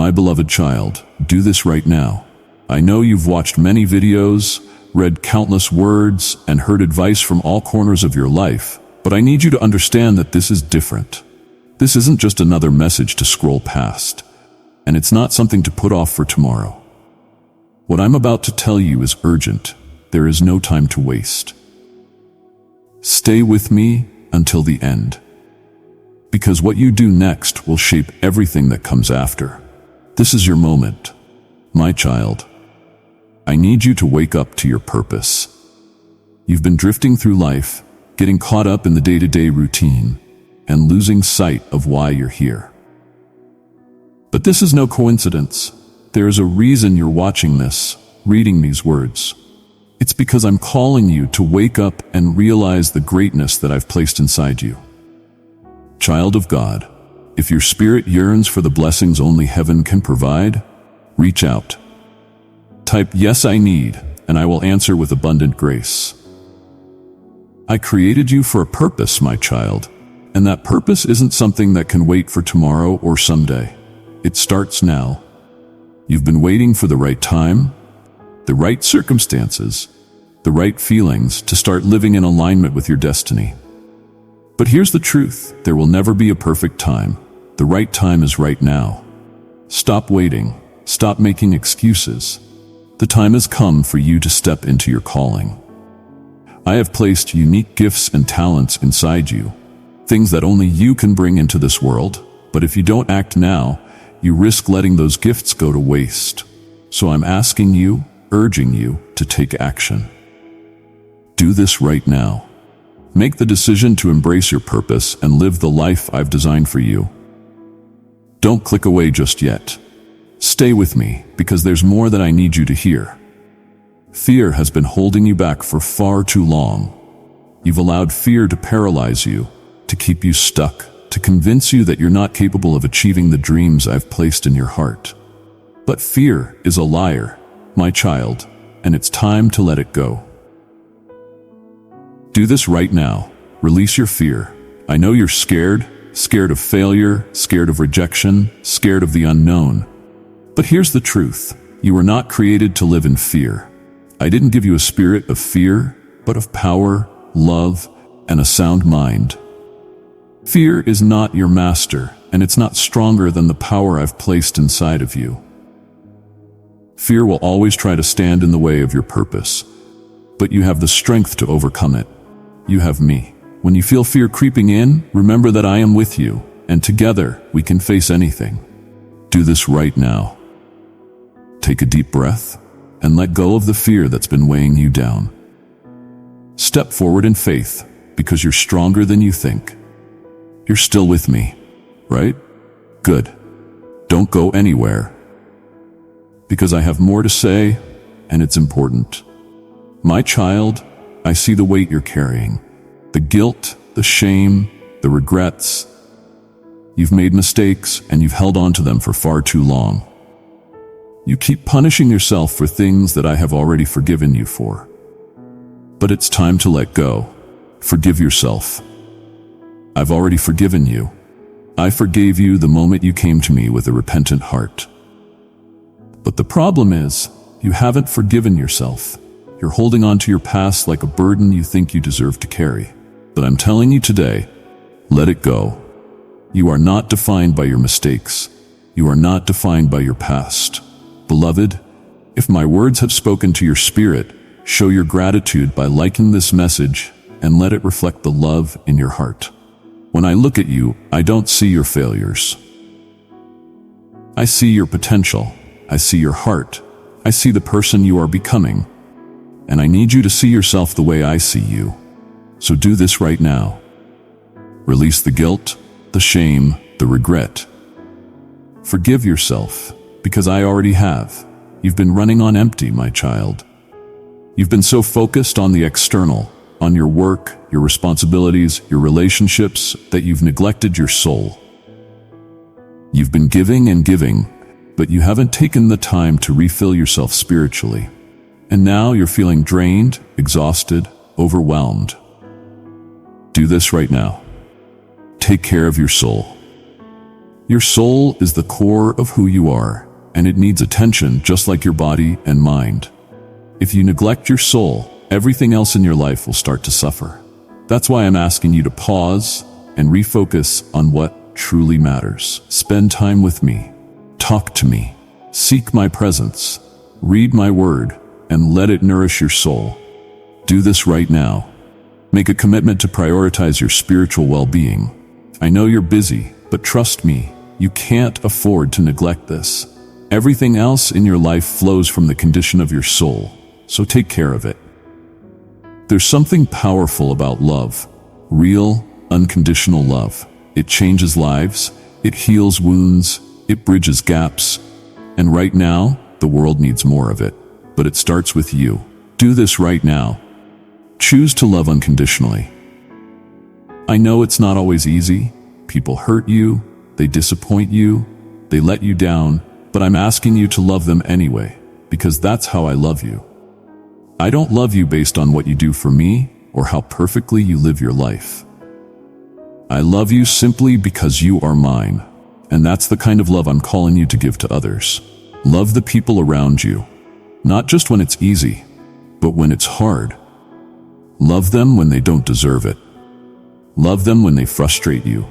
My beloved child, do this right now. I know you've watched many videos, read countless words, and heard advice from all corners of your life, but I need you to understand that this is different. This isn't just another message to scroll past, and it's not something to put off for tomorrow. What I'm about to tell you is urgent. There is no time to waste. Stay with me until the end, because what you do next will shape everything that comes after. This is your moment, my child. I need you to wake up to your purpose. You've been drifting through life, getting caught up in the day-to-day routine, and losing sight of why you're here. But this is no coincidence. There is a reason you're watching this, reading these words. It's because I'm calling you to wake up and realize the greatness that I've placed inside you. Child of God, if your spirit yearns for the blessings only heaven can provide, reach out. Type "Yes, I need," and I will answer with abundant grace. I created you for a purpose, my child, and that purpose isn't something that can wait for tomorrow or someday. It starts now. You've been waiting for the right time, the right circumstances, the right feelings to start living in alignment with your destiny. But here's the truth: there will never be a perfect time. The right time is right now. Stop waiting. Stop making excuses. The time has come for you to step into your calling. I have placed unique gifts and talents inside you, things that only you can bring into this world, but if you don't act now, you risk letting those gifts go to waste. So I'm asking you, urging you to take action. Do this right now. Make the decision to embrace your purpose and live the life I've designed for you. Don't click away just yet. Stay with me, because there's more that I need you to hear. Fear has been holding you back for far too long. You've allowed fear to paralyze you, to keep you stuck, to convince you that you're not capable of achieving the dreams I've placed in your heart. But fear is a liar, my child, and it's time to let it go. Do this right now. Release your fear. I know you're scared of failure, scared of rejection, scared of the unknown. But here's the truth. You were not created to live in fear. I didn't give you a spirit of fear, but of power, love, and a sound mind. Fear is not your master, and it's not stronger than the power I've placed inside of you. Fear will always try to stand in the way of your purpose, but you have the strength to overcome it. You have me. When you feel fear creeping in, remember that I am with you, and together we can face anything. Do this right now. Take a deep breath and let go of the fear that's been weighing you down. Step forward in faith, because you're stronger than you think. You're still with me, right? Good. Don't go anywhere, because I have more to say, and it's important. My child, I see the weight you're carrying. The guilt, the shame, the regrets. You've made mistakes, and you've held on to them for far too long. You keep punishing yourself for things that I have already forgiven you for. But it's time to let go. Forgive yourself. I've already forgiven you. I forgave you the moment you came to me with a repentant heart. But the problem is, you haven't forgiven yourself. You're holding on to your past like a burden you think you deserve to carry. But I'm telling you today, let it go. You are not defined by your mistakes. You are not defined by your past. Beloved, if my words have spoken to your spirit, show your gratitude by liking this message and let it reflect the love in your heart. When I look at you, I don't see your failures. I see your potential. I see your heart. I see the person you are becoming. And I need you to see yourself the way I see you. So do this right now. Release the guilt, the shame, the regret. Forgive yourself, because I already have. You've been running on empty, my child. You've been so focused on the external, on your work, your responsibilities, your relationships, that you've neglected your soul. You've been giving and giving, but you haven't taken the time to refill yourself spiritually. And now you're feeling drained, exhausted, overwhelmed. Do this right now. Take care of your soul. Your soul is the core of who you are, and it needs attention just like your body and mind. If you neglect your soul, everything else in your life will start to suffer. That's why I'm asking you to pause and refocus on what truly matters. Spend time with me. Talk to me. Seek my presence. Read my word and let it nourish your soul. Do this right now. Make a commitment to prioritize your spiritual well-being. I know you're busy, but trust me, you can't afford to neglect this. Everything else in your life flows from the condition of your soul, so take care of it. There's something powerful about love, real, unconditional love. It changes lives, it heals wounds, it bridges gaps, and right now, the world needs more of it. But it starts with you. Do this right now. Choose to love unconditionally. I know it's not always easy. People hurt you, they disappoint you, they let you down, but I'm asking you to love them anyway, because that's how I love you. I don't love you based on what you do for me or how perfectly you live your life. I love you simply because you are mine, and that's the kind of love I'm calling you to give to others. Love the people around you, not just when it's easy, but when it's hard. Love them when they don't deserve it. Love them when they frustrate you.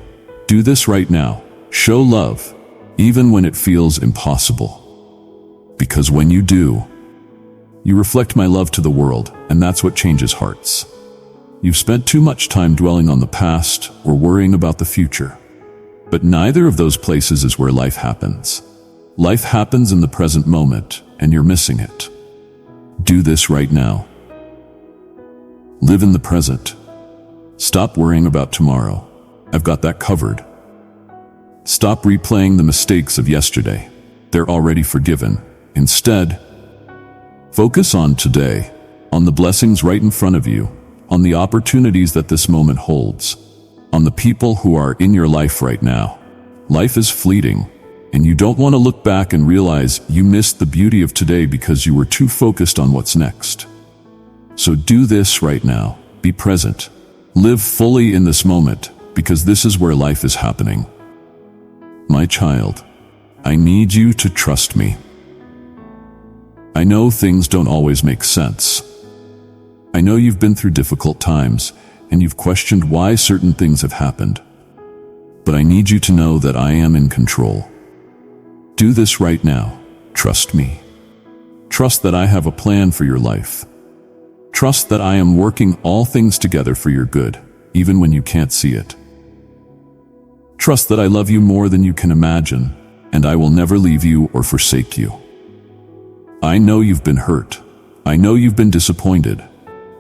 Do this right now. Show love, even when it feels impossible. Because when you do, you reflect my love to the world, and that's what changes hearts. You've spent too much time dwelling on the past or worrying about the future. But neither of those places is where life happens. Life happens in the present moment, and you're missing it. Do this right now. Live in the present. Stop worrying about tomorrow. I've got that covered. Stop replaying the mistakes of yesterday. They're already forgiven. Instead, focus on today, on the blessings right in front of you, on the opportunities that this moment holds, on the people who are in your life right now. Life is fleeting, and you don't want to look back and realize you missed the beauty of today because you were too focused on what's next. So do this right now. Be present. Live fully in this moment, because this is where life is happening. My child, I need you to trust me. I know things don't always make sense. I know you've been through difficult times, and you've questioned why certain things have happened. But I need you to know that I am in control. Do this right now. Trust me. Trust that I have a plan for your life. Trust that I am working all things together for your good, even when you can't see it. Trust that I love you more than you can imagine, and I will never leave you or forsake you. I know you've been hurt. I know you've been disappointed,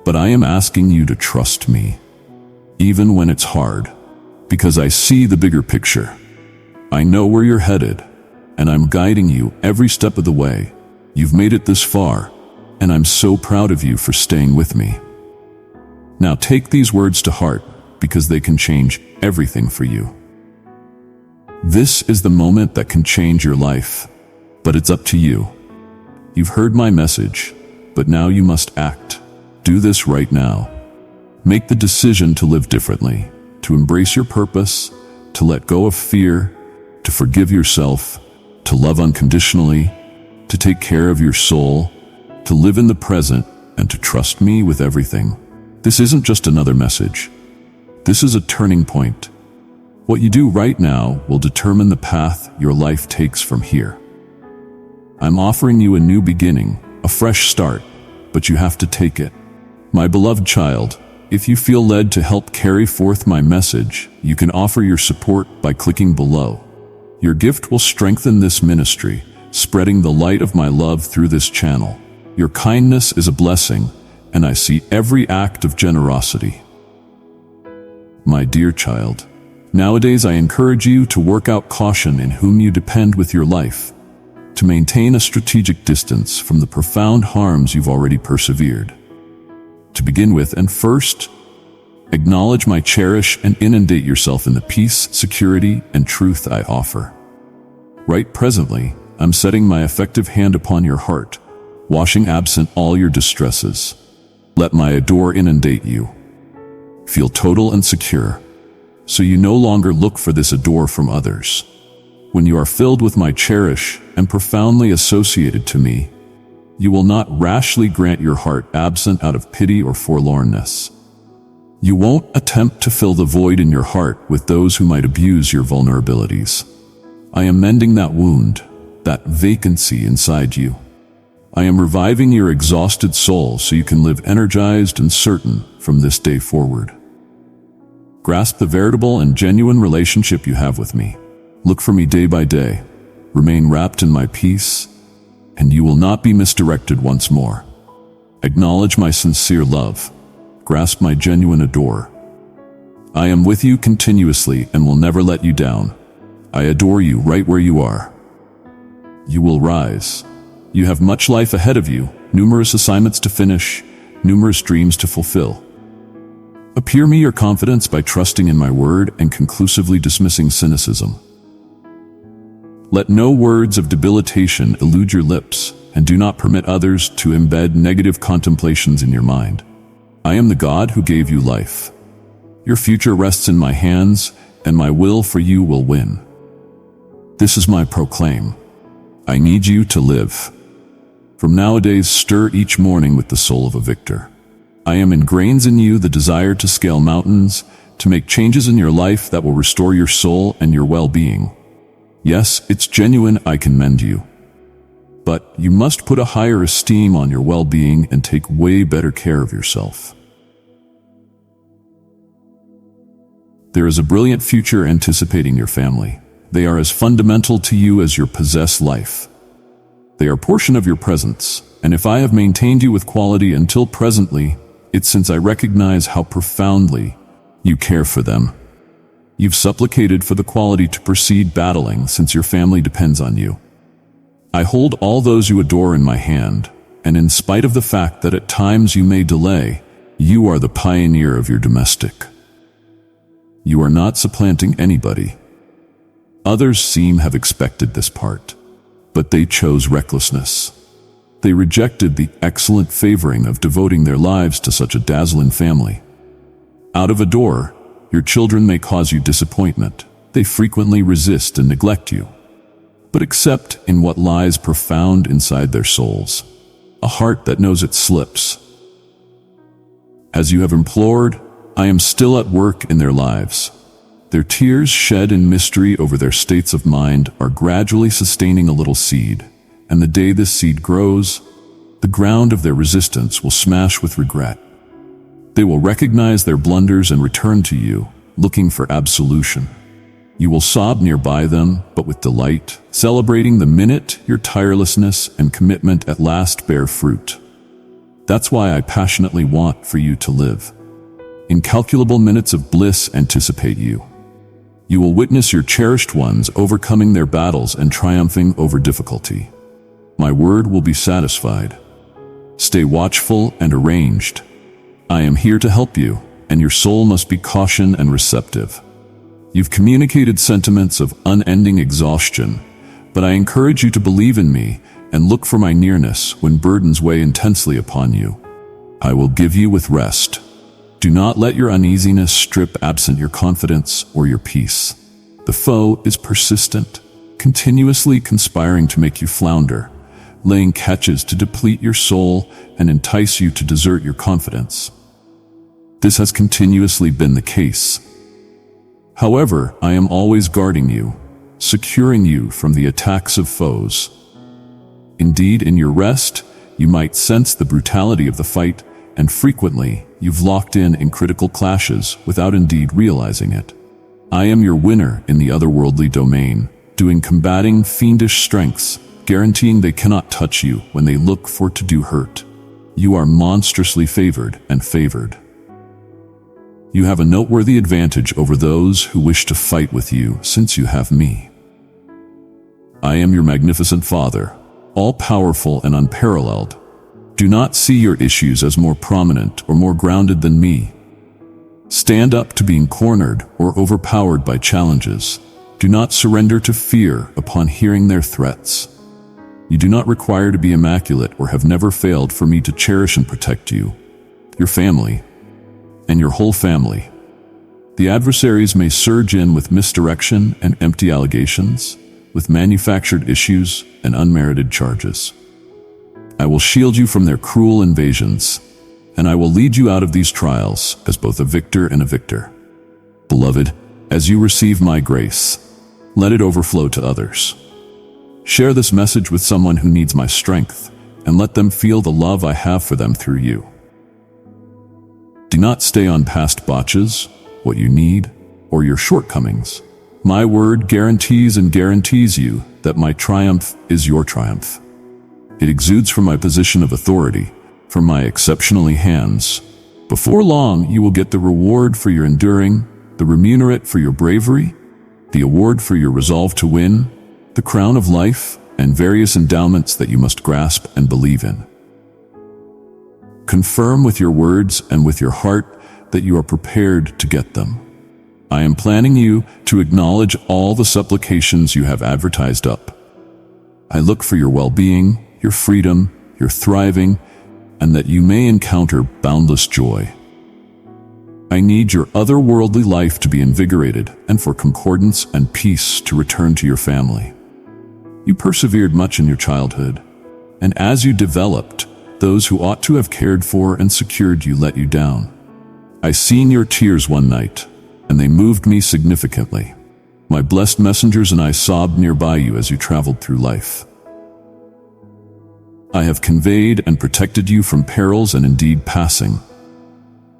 but I am asking you to trust me, even when it's hard, because I see the bigger picture. I know where you're headed, and I'm guiding you every step of the way. You've made it this far, and I'm so proud of you for staying with me. Now take these words to heart, because they can change everything for you. This is the moment that can change your life, but it's up to you. You've heard my message, but now you must act. Do this right now. Make the decision to live differently, to embrace your purpose, to let go of fear, to forgive yourself, to love unconditionally, to take care of your soul, to live in the present, and to trust me with everything. This isn't just another message. This is a turning point. What you do right now will determine the path your life takes from here. I'm offering you a new beginning, a fresh start, but you have to take it. My beloved child, if you feel led to help carry forth my message, you can offer your support by clicking below. Your gift will strengthen this ministry, spreading the light of my love through this channel. Your kindness is a blessing, and I see every act of generosity. My dear child, nowadays I encourage you to work out caution in whom you depend with your life, to maintain a strategic distance from the profound harms you've already persevered. To begin with, and first, acknowledge my cherish and inundate yourself in the peace, security, and truth I offer. Right presently, I'm setting my effective hand upon your heart, washing absent all your distresses. Let my adore inundate you. Feel total and secure, so you no longer look for this adore from others. when you are filled with my cherish and profoundly associated to me, you will not rashly grant your heart absent out of pity or forlornness. You won't attempt to fill the void in your heart with those who might abuse your vulnerabilities. I am mending that wound, that vacancy inside you. I am reviving your exhausted soul so you can live energized and certain from this day forward. Grasp the veritable and genuine relationship you have with me. Look for me day by day. Remain wrapped in my peace, and you will not be misdirected once more. Acknowledge my sincere love. Grasp my genuine adore. I am with you continuously and will never let you down. I adore you right where you are. You will rise. You have much life ahead of you, numerous assignments to finish, numerous dreams to fulfill. Appear me your confidence by trusting in my word and conclusively dismissing cynicism. Let no words of debilitation elude your lips, and do not permit others to embed negative contemplations in your mind. I am the God who gave you life. Your future rests in my hands, and my will for you will win. This is my proclaim. I need you to live. From nowadays, stir each morning with the soul of a victor. I am ingrains in you the desire to scale mountains, to make changes in your life that will restore your soul and your well-being. Yes, it's genuine, I can mend you. But you must put a higher esteem on your well-being and take way better care of yourself. There is a brilliant future anticipating your family. They are as fundamental to you as your possessed life. They are a portion of your presence, and if I have maintained you with quality until presently, it's since I recognize how profoundly you care for them. You've supplicated for the quality to proceed battling since your family depends on you. I hold all those you adore in my hand, and in spite of the fact that at times you may delay, you are the pioneer of your domestic. You are not supplanting anybody. Others seem have expected this part, but they chose recklessness. They rejected the excellent favoring of devoting their lives to such a dazzling family. Out of a door, your children may cause you disappointment. They frequently resist and neglect you, but accept in what lies profound inside their souls, a heart that knows its slips. As you have implored, I am still at work in their lives. Their tears shed in mystery over their states of mind are gradually sustaining a little seed, and the day this seed grows, the ground of their resistance will smash with regret. They will recognize their blunders and return to you, looking for absolution. You will sob nearby them, but with delight, celebrating the minute your tirelessness and commitment at last bear fruit. That's why I passionately want for you to live. Incalculable minutes of bliss anticipate you. You will witness your cherished ones overcoming their battles and triumphing over difficulty. My word will be satisfied. Stay watchful and arranged. I am here to help you, and your soul must be cautioned and receptive. You've communicated sentiments of unending exhaustion, but I encourage you to believe in me and look for my nearness when burdens weigh intensely upon you. I will give you with rest. Do not let your uneasiness strip absent your confidence or your peace. The foe is persistent, continuously conspiring to make you flounder, laying catches to deplete your soul and entice you to desert your confidence. This has continuously been the case. However, I am always guarding you, securing you from the attacks of foes. Indeed, in your rest, you might sense the brutality of the fight, and frequently, you've locked in critical clashes without indeed realizing it. I am your winner in the otherworldly domain, doing combating fiendish strengths, guaranteeing they cannot touch you when they look for to do hurt. You are monstrously favored and favored. You have a noteworthy advantage over those who wish to fight with you since you have me. I am your magnificent Father, all-powerful and unparalleled. Do not see your issues as more prominent or more grounded than me. Stand up to being cornered or overpowered by challenges. Do not surrender to fear upon hearing their threats. You do not require to be immaculate or have never failed for me to cherish and protect you, your family, and your whole family. The adversaries may surge in with misdirection and empty allegations, with manufactured issues and unmerited charges. I will shield you from their cruel invasions, and I will lead you out of these trials as both a victor and a victor. Beloved, as you receive my grace, let it overflow to others. Share this message with someone who needs my strength, and let them feel the love I have for them through you. Do not stay on past botches, what you need, or your shortcomings. My word guarantees you that my triumph is your triumph. It exudes from my position of authority, from my exceptionally hands. Before long, you will get the reward for your enduring, the remunerate for your bravery, the award for your resolve to win, the crown of life, and various endowments that you must grasp and believe in. Confirm with your words and with your heart that you are prepared to get them. I am planning you to acknowledge all the supplications you have advertised up. I look for your well-being, your freedom, your thriving, and that you may encounter boundless joy. I need your otherworldly life to be invigorated and for concordance and peace to return to your family. You persevered much in your childhood, and as you developed, those who ought to have cared for and secured you let you down. I seen your tears one night, and they moved me significantly. My blessed messengers and I sobbed nearby you as you traveled through life. I have conveyed and protected you from perils and indeed passing.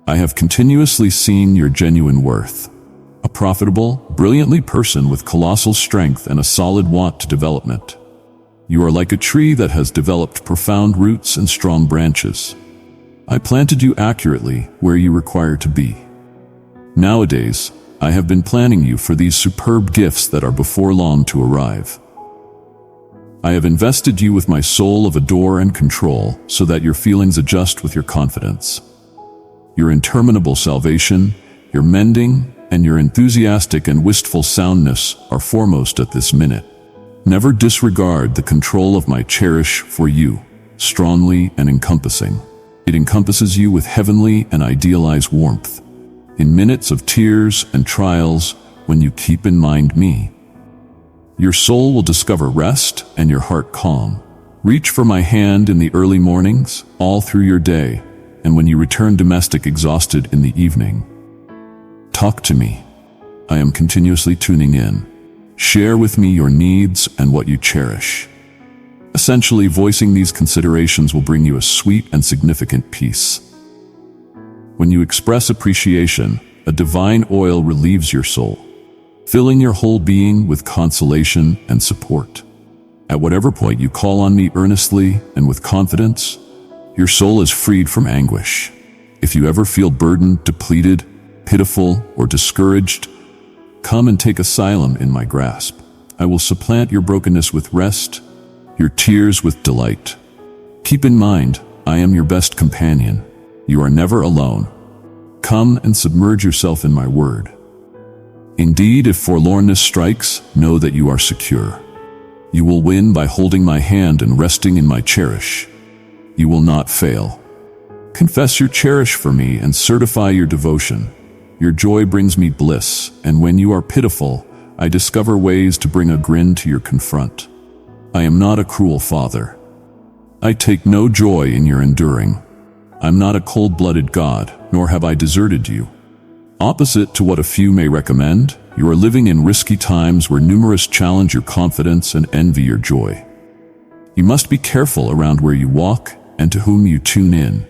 I have continuously seen your genuine worth. A profitable, brilliantly person with colossal strength and a solid want to development. You are like a tree that has developed profound roots and strong branches. I planted you accurately where you require to be. Nowadays, I have been planning you for these superb gifts that are before long to arrive. I have invested you with my soul of adore and control so that your feelings adjust with your confidence. Your interminable salvation, your mending, and your enthusiastic and wistful soundness are foremost at this minute. Never disregard the control of my cherish for you, strongly and encompassing. It encompasses you with heavenly and idealized warmth. In minutes of tears and trials, when you keep in mind me, your soul will discover rest and your heart calm. Reach for my hand in the early mornings, all through your day, and when you return domestic exhausted in the evening. Talk to me. I am continuously tuning in. Share with me your needs and what you cherish. Essentially, voicing these considerations will bring you a sweet and significant peace. When you express appreciation, a divine oil relieves your soul, filling your whole being with consolation and support. At whatever point you call on me earnestly and with confidence, your soul is freed from anguish. If you ever feel burdened, depleted, pitiful, or discouraged, come and take asylum in my grasp. I will supplant your brokenness with rest, your tears with delight. Keep in mind, I am your best companion. You are never alone. Come and submerge yourself in my word. Indeed, if forlornness strikes, know that you are secure. You will win by holding my hand and resting in my cherish. You will not fail. Confess your cherish for me and certify your devotion. Your joy brings me bliss, and when you are pitiful, I discover ways to bring a grin to your confront. I am not a cruel father. I take no joy in your enduring. I'm not a cold-blooded God, nor have I deserted you. Opposite to what a few may recommend, you are living in risky times where numerous challenge your confidence and envy your joy. You must be careful around where you walk and to whom you tune in.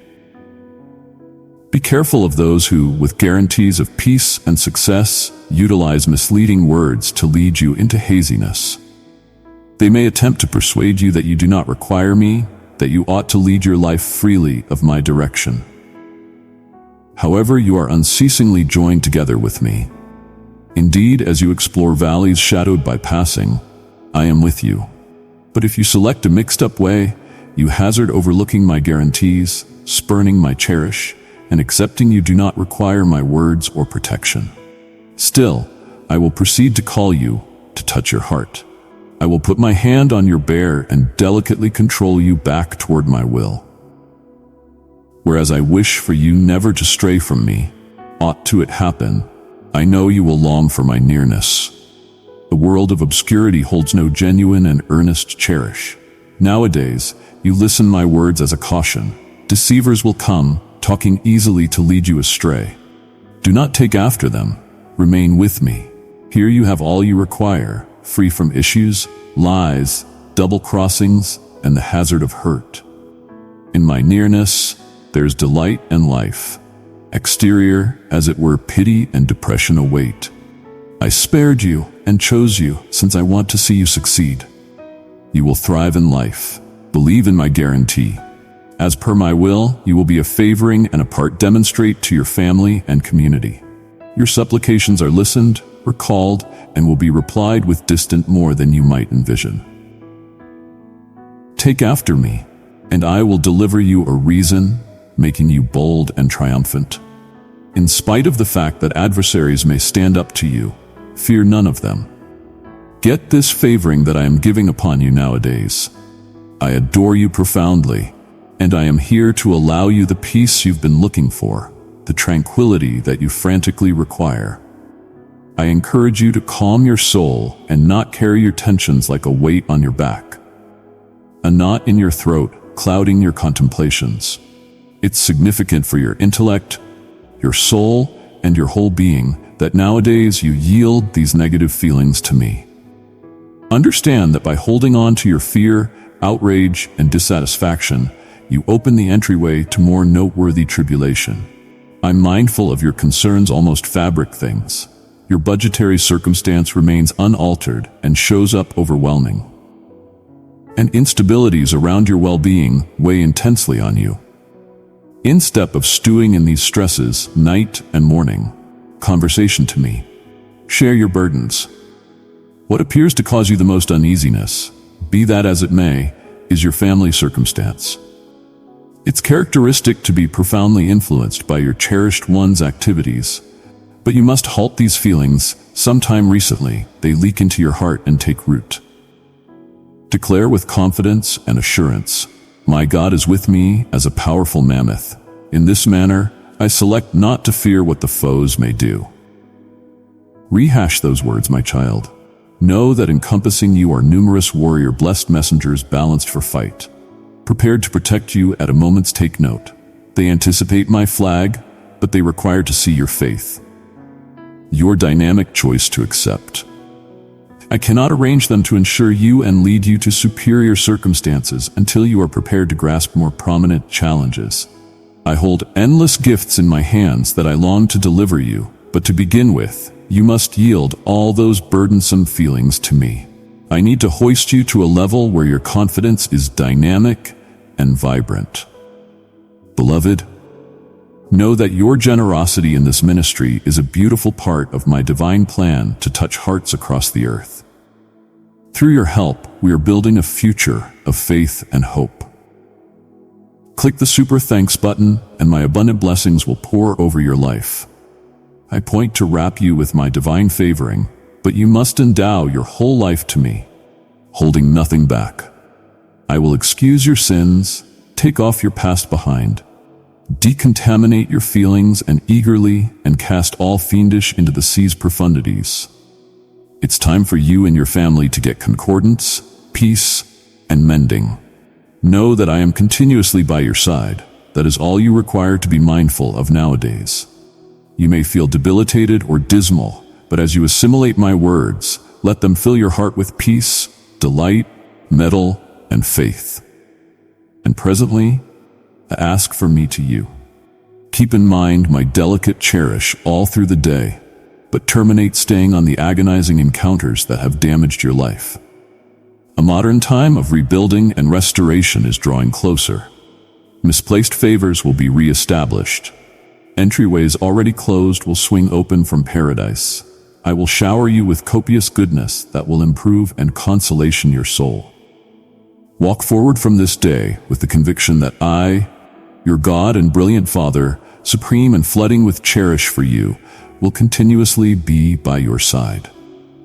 Be careful of those who, with guarantees of peace and success, utilize misleading words to lead you into haziness. They may attempt to persuade you that you do not require me, that you ought to lead your life freely of my direction. However, you are unceasingly joined together with me. Indeed, as you explore valleys shadowed by passing, I am with you. But if you select a mixed-up way, you hazard overlooking my guarantees, spurning my cherish, and accepting you do not require my words or protection. Still, I will proceed to call you, to touch your heart. I will put my hand on your bear and delicately control you back toward my will. Whereas I wish for you never to stray from me, aught to it happen, I know you will long for my nearness. The world of obscurity holds no genuine and earnest cherish. Nowadays, you listen my words as a caution. Deceivers will come, talking easily to lead you astray. Do not take after them. Remain with me. Here you have all you require, free from issues, lies, double crossings, and the hazard of hurt. In my nearness, there's delight and life. Exterior, as it were, pity and depression await. I spared you and chose you since I want to see you succeed. You will thrive in life. Believe in my guarantee. As per my will, you will be a favoring and a part demonstrate to your family and community. Your supplications are listened, recalled, and will be replied with distant more than you might envision. Take after me, and I will deliver you a reason, making you bold and triumphant. In spite of the fact that adversaries may stand up to you, fear none of them. Get this favoring that I am giving upon you nowadays. I adore you profoundly, and I am here to allow you the peace you've been looking for, the tranquility that you frantically require. I encourage you to calm your soul and not carry your tensions like a weight on your back. A knot in your throat, clouding your contemplations. It's significant for your intellect, your soul, and your whole being that nowadays you yield these negative feelings to me. Understand that by holding on to your fear, outrage, and dissatisfaction, you open the entryway to more noteworthy tribulation. I'm mindful of your concerns, almost fabric things. Your budgetary circumstance remains unaltered and shows up overwhelming. And instabilities around your well-being weigh intensely on you. Instead of stewing in these stresses night and morning, conversation to me. Share your burdens. What appears to cause you the most uneasiness, be that as it may, is your family circumstance. It's characteristic to be profoundly influenced by your cherished one's activities, but you must halt these feelings. Sometime recently, they leak into your heart and take root. Declare with confidence and assurance, my God is with me as a powerful mammoth. In this manner, I select not to fear what the foes may do. Rehash those words, my child. Know that encompassing you are numerous warrior blessed messengers balanced for fight, prepared to protect you at a moment's take note. They anticipate my flag, but they require to see your faith, your dynamic choice to accept. I cannot arrange them to ensure you and lead you to superior circumstances until you are prepared to grasp more prominent challenges. I hold endless gifts in my hands that I long to deliver you, but to begin with, you must yield all those burdensome feelings to me. I need to hoist you to a level where your confidence is dynamic and vibrant. Beloved, know that your generosity in this ministry is a beautiful part of my divine plan to touch hearts across the earth. Through your help, we are building a future of faith and hope. Click the super thanks button and my abundant blessings will pour over your life. I point to wrap you with my divine favoring, but you must endow your whole life to me, holding nothing back. I will excuse your sins, take off your past behind, decontaminate your feelings and eagerly and cast all fiendish into the sea's profundities. It's time for you and your family to get concordance, peace, and mending. Know that I am continuously by your side. That is all you require to be mindful of nowadays. You may feel debilitated or dismal, but as you assimilate my words, let them fill your heart with peace, delight, mettle, and faith. And presently, ask for me to you. Keep in mind my delicate cherish all through the day, but terminate staying on the agonizing encounters that have damaged your life. A modern time of rebuilding and restoration is drawing closer. Misplaced favors will be re-established. Entryways already closed will swing open from paradise. I will shower you with copious goodness that will improve and consolation your soul. Walk forward from this day with the conviction that I, your God and brilliant Father, supreme and flooding with cherish for you, will continuously be by your side.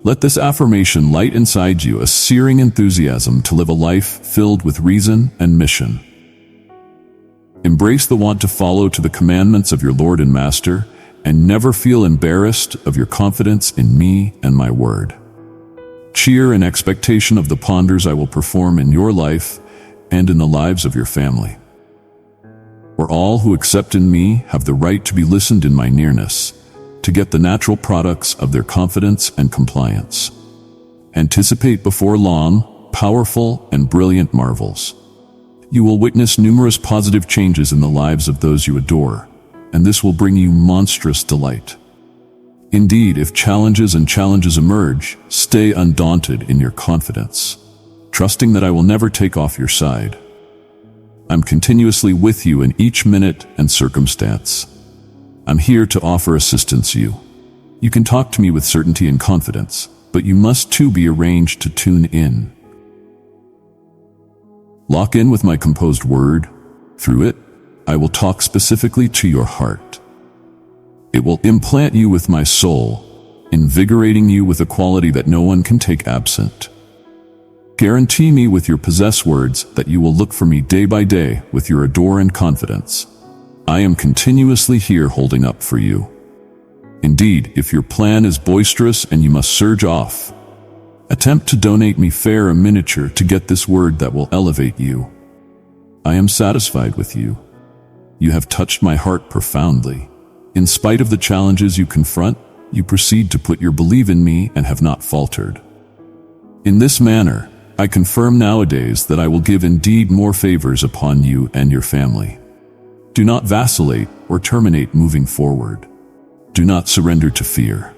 Let this affirmation light inside you a searing enthusiasm to live a life filled with reason and mission. Embrace the want to follow to the commandments of your Lord and Master, and never feel embarrassed of your confidence in me and my word. cheer and expectation of the wonders I will perform in your life and in the lives of your family. For all who accept in me have the right to be listened in my nearness, to get the natural products of their confidence and compliance. Anticipate before long, powerful and brilliant marvels. You will witness numerous positive changes in the lives of those you adore, and this will bring you monstrous delight. Indeed, if challenges emerge, stay undaunted in your confidence, trusting that I will never take off your side. I'm continuously with you in each minute and circumstance. I'm here to offer assistance to you. You can talk to me with certainty and confidence, but you must too be arranged to tune in. Lock in with my composed word. Through it, I will talk specifically to your heart. It will implant you with my soul, invigorating you with a quality that no one can take absent. Guarantee me with your possess words that you will look for me day by day with your adore and confidence. I am continuously here holding up for you. Indeed, if your plan is boisterous and you must surge off, attempt to donate me fair a miniature to get this word that will elevate you. I am satisfied with you. You have touched my heart profoundly. In spite of the challenges you confront, you proceed to put your belief in me and have not faltered. In this manner, I confirm nowadays that I will give indeed more favors upon you and your family. Do not vacillate or terminate moving forward. Do not surrender to fear.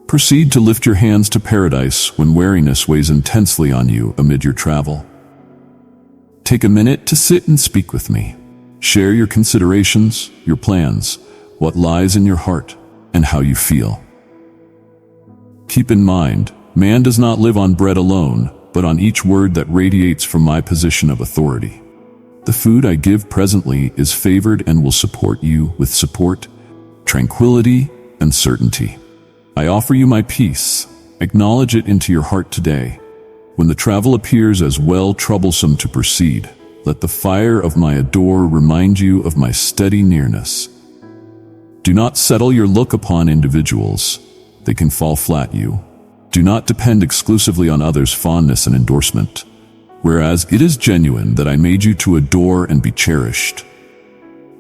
Proceed to lift your hands to paradise when weariness weighs intensely on you amid your travel. Take a minute to sit and speak with me. Share your considerations, your plans, what lies in your heart, and how you feel. Keep in mind, man does not live on bread alone, but on each word that radiates from my position of authority. The food I give presently is favored and will support you with support, tranquility, and certainty. I offer you my peace. Acknowledge it into your heart today. When the travel appears as well troublesome to proceed, let the fire of my adore remind you of my steady nearness. Do not settle your look upon individuals. They can fall flat you. Do not depend exclusively on others' fondness and endorsement, whereas it is genuine that I made you to adore and be cherished.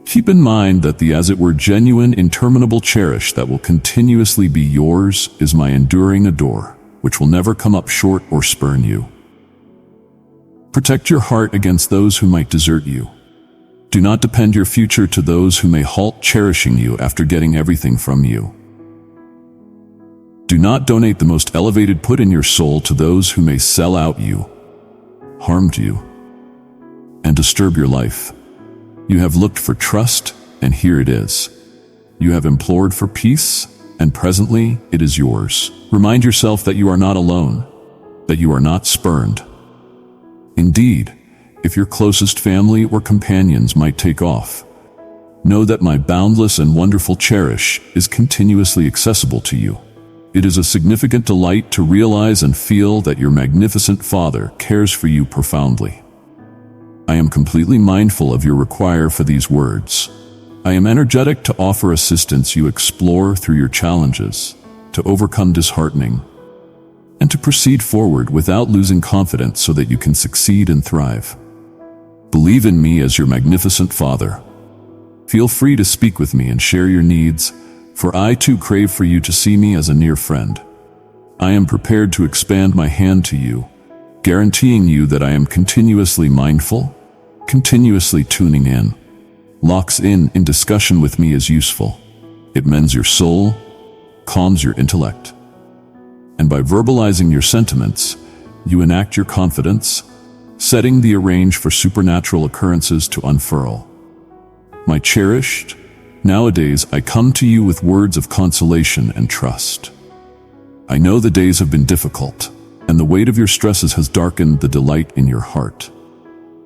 Keep in mind that the as it were genuine, interminable cherish that will continuously be yours is my enduring adore, which will never come up short or spurn you. Protect your heart against those who might desert you. Do not depend your future to those who may halt cherishing you after getting everything from you. Do not donate the most elevated put in your soul to those who may sell out you, harmed you, and disturb your life. You have looked for trust, and here it is. You have implored for peace, and presently it is yours. Remind yourself that you are not alone, that you are not spurned. Indeed, if your closest family or companions might take off, know that my boundless and wonderful cherish is continuously accessible to you. It is a significant delight to realize and feel that your magnificent Father cares for you profoundly. I am completely mindful of your require for these words. I am energetic to offer assistance you explore through your challenges, to overcome disheartening, and to proceed forward without losing confidence so that you can succeed and thrive. Believe in me as your magnificent Father. Feel free to speak with me and share your needs, for I too crave for you to see me as a near friend. I am prepared to expand my hand to you, guaranteeing you that I am continuously mindful, continuously tuning in. Locks in discussion with me is useful. It mends your soul, calms your intellect. And by verbalizing your sentiments, you enact your confidence, setting the arrange for supernatural occurrences to unfurl. My cherished, nowadays I come to you with words of consolation and trust. I know the days have been difficult, and the weight of your stresses has darkened the delight in your heart.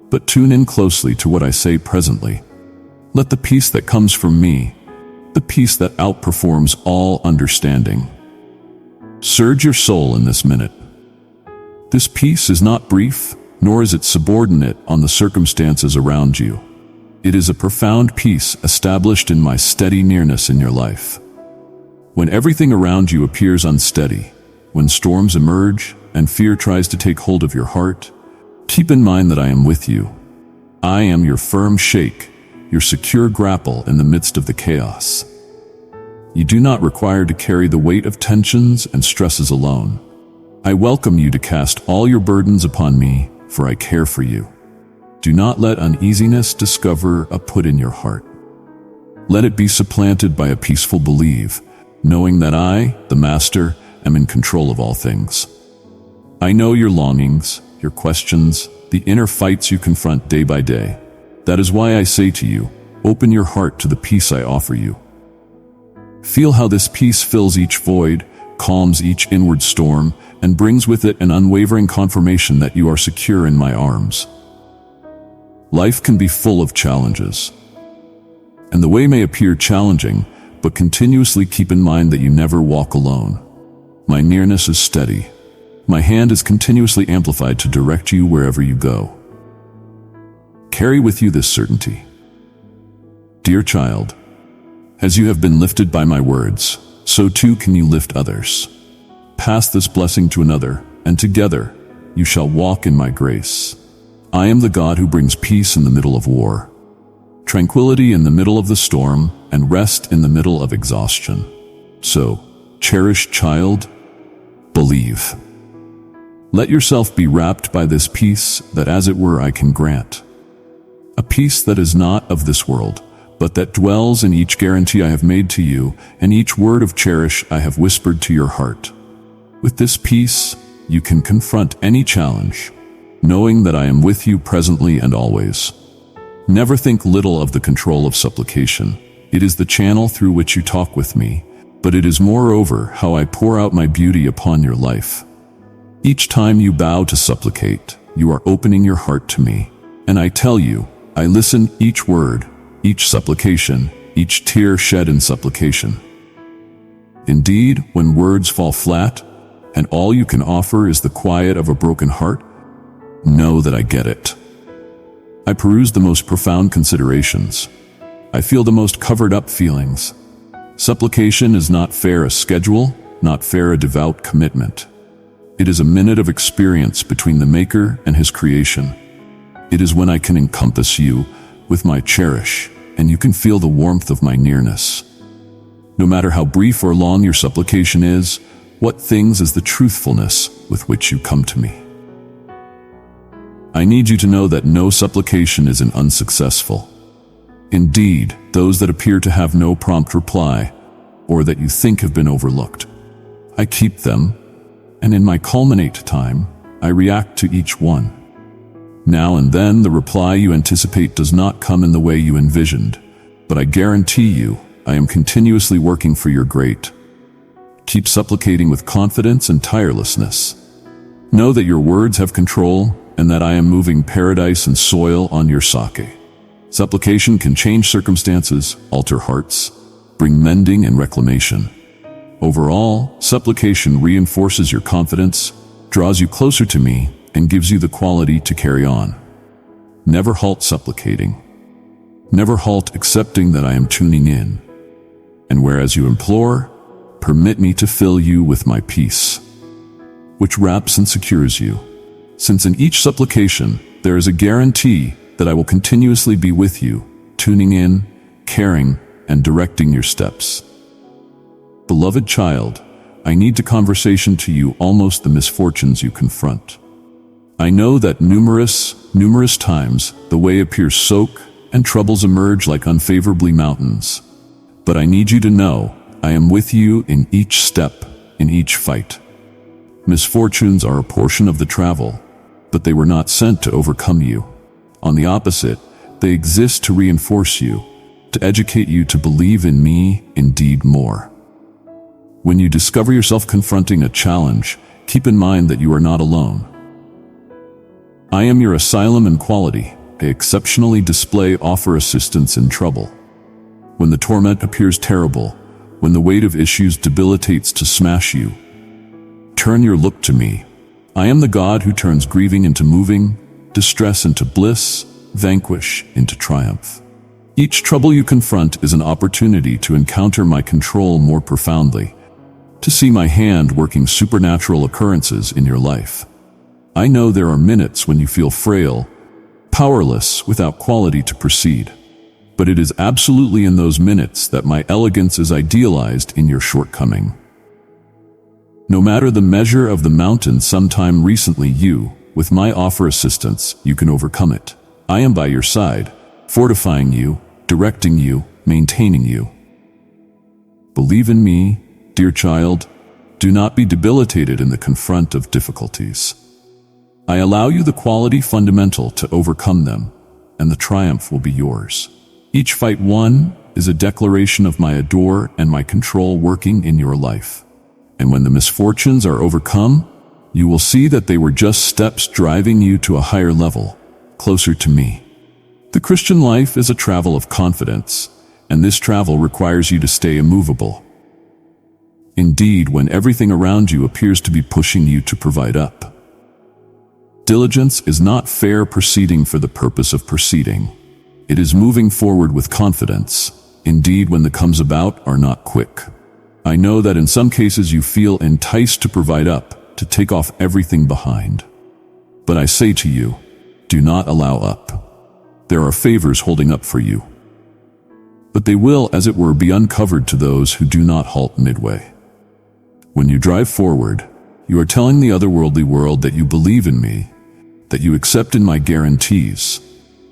But tune in closely to what I say presently. Let the peace that comes from me, the peace that outperforms all understanding, surge your soul in this minute. This peace is not brief, nor is it subordinate on the circumstances around you. It is a profound peace established in my steady nearness in your life. When everything around you appears unsteady, when storms emerge and fear tries to take hold of your heart, keep in mind that I am with you. I am your firm shake, your secure grapple in the midst of the chaos. You do not require to carry the weight of tensions and stresses alone. I welcome you to cast all your burdens upon me, for I care for you. Do not let uneasiness discover a put in your heart. Let it be supplanted by a peaceful belief, knowing that I, the Master, am in control of all things. I know your longings, your questions, the inner fights you confront day by day. That is why I say to you, open your heart to the peace I offer you. Feel how this peace fills each void, calms each inward storm, and brings with it an unwavering confirmation that you are secure in my arms. Life can be full of challenges, and the way may appear challenging, but continuously keep in mind that you never walk alone. My nearness is steady. My hand is continuously amplified to direct you wherever you go. Carry with you this certainty. Dear child, as you have been lifted by my words, so too can you lift others. Pass this blessing to another, and together you shall walk in my grace. I am the God who brings peace in the middle of war, tranquility in the middle of the storm, and rest in the middle of exhaustion. So, cherished child, believe. Let yourself be wrapped by this peace that as it were I can grant. A peace that is not of this world, but that dwells in each guarantee I have made to you and each word of cherish I have whispered to your heart. With this peace, you can confront any challenge, knowing that I am with you presently and always. Never think little of the control of supplication. It is the channel through which you talk with me, but it is moreover how I pour out my beauty upon your life. Each time you bow to supplicate, you are opening your heart to me, and I tell you, I listen each word, each supplication, each tear shed in supplication. Indeed, when words fall flat, and all you can offer is the quiet of a broken heart, know that I get it. I peruse the most profound considerations. I feel the most covered up feelings. Supplication is not fair a schedule, not fair a devout commitment. It is a minute of experience between the Maker and His creation. It is when I can encompass you with my cherish, and you can feel the warmth of my nearness. No matter how brief or long your supplication is, what things is the truthfulness with which you come to me. I need you to know that no supplication is an unsuccessful. Indeed, those that appear to have no prompt reply, or that you think have been overlooked, I keep them, and in my culminate time, I react to each one. Now and then the reply you anticipate does not come in the way you envisioned, but I guarantee you, I am continuously working for your great. Keep supplicating with confidence and tirelessness. Know that your words have control, and that I am moving paradise and soil on your sake. Supplication can change circumstances, alter hearts, bring mending and reclamation. Overall, supplication reinforces your confidence, draws you closer to me, and gives you the quality to carry on. Never halt supplicating. Never halt accepting that I am tuning in. And whereas you implore, permit me to fill you with my peace, which wraps and secures you. Since in each supplication, there is a guarantee that I will continuously be with you, tuning in, caring, and directing your steps. Beloved child, I need to conversation to you almost the misfortunes you confront. I know that numerous times the way appears soak and troubles emerge like unfavorably mountains. But I need you to know I am with you in each step, in each fight. Misfortunes are a portion of the travel, but they were not sent to overcome you. On the opposite, they exist to reinforce you, to educate you to believe in me indeed more. When you discover yourself confronting a challenge, keep in mind that you are not alone. I am your asylum and quality. I exceptionally offer assistance in trouble. When the torment appears terrible, when the weight of issues debilitates to smash you, turn your look to me. I am the God who turns grieving into moving, distress into bliss, vanquish into triumph. Each trouble you confront is an opportunity to encounter my control more profoundly. to see my hand working supernatural occurrences in your life. I know there are minutes when you feel frail, powerless, without quality to proceed. But it is absolutely in those minutes that my elegance is idealized in your shortcoming. No matter the measure of the mountain sometime recently with my offer assistance, you can overcome it. I am by your side, fortifying you, directing you, maintaining you. Believe in me, dear child. Do not be debilitated in the confront of difficulties. I allow you the quality fundamental to overcome them, and the triumph will be yours. Each fight won is a declaration of my adore and my control working in your life. And when the misfortunes are overcome, you will see that they were just steps driving you to a higher level, closer to me. The Christian life is a travel of confidence, and this travel requires you to stay immovable. Indeed, when everything around you appears to be pushing you to provide up. Diligence is not fair proceeding for the purpose of proceeding. It is moving forward with confidence. Indeed, when the comes about are not quick. I know that in some cases you feel enticed to provide up, to take off everything behind. But I say to you, do not allow up. There are favors holding up for you. But they will, as it were, be uncovered to those who do not halt midway. When you drive forward, you are telling the otherworldly world that you believe in me, that you accept in my guarantees.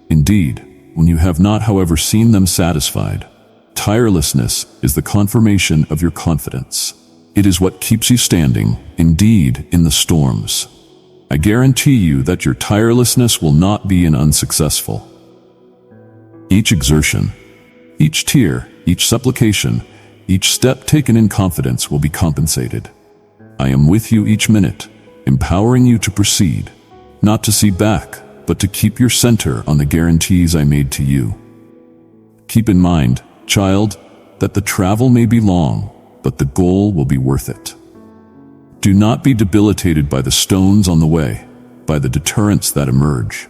Indeed, when you have not, however, seen them satisfied, tirelessness is the confirmation of your confidence. It is what keeps you standing, indeed, in the storms. I guarantee you that your tirelessness will not be unsuccessful. Each exertion, each tear, each supplication, each step taken in confidence will be compensated. I am with you each minute, empowering you to proceed, not to see back, but to keep your center on the guarantees I made to you. Keep in mind, child, that the travel may be long, but the goal will be worth it. Do not be debilitated by the stones on the way, by the deterrents that emerge.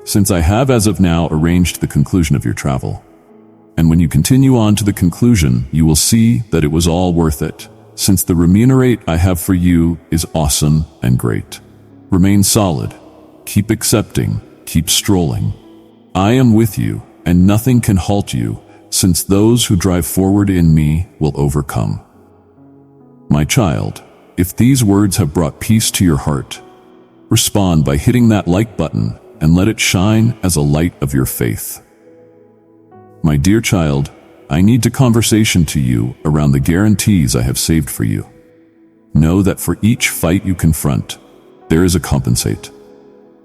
Since I have as of now arranged the conclusion of your travel, and when you continue on to the conclusion, you will see that it was all worth it, since the remunerate I have for you is awesome and great. Remain solid, keep accepting, keep strolling. I am with you, and nothing can halt you, since those who drive forward in me will overcome. My child, if these words have brought peace to your heart, respond by hitting that like button and let it shine as a light of your faith. My dear child, I need to conversation to you around the guarantees I have saved for you. Know that for each fight you confront, there is a compensate.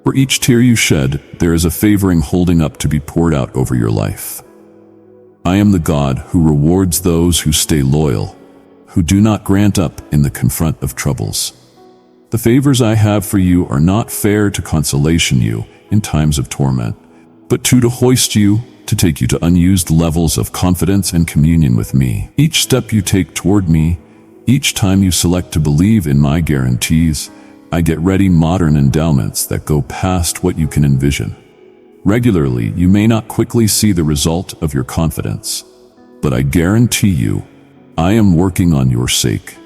For each tear you shed, there is a favoring holding up to be poured out over your life. I am the God who rewards those who stay loyal, who do not grant up in the confront of troubles. The favors I have for you are not fair to consolation you in times of torment, but to hoist you, to take you to unused levels of confidence and communion with me. Each step you take toward me, each time you select to believe in my guarantees, I get ready modern endowments that go past what you can envision. Regularly, you may not quickly see the result of your confidence, but I guarantee you, I am working on your sake.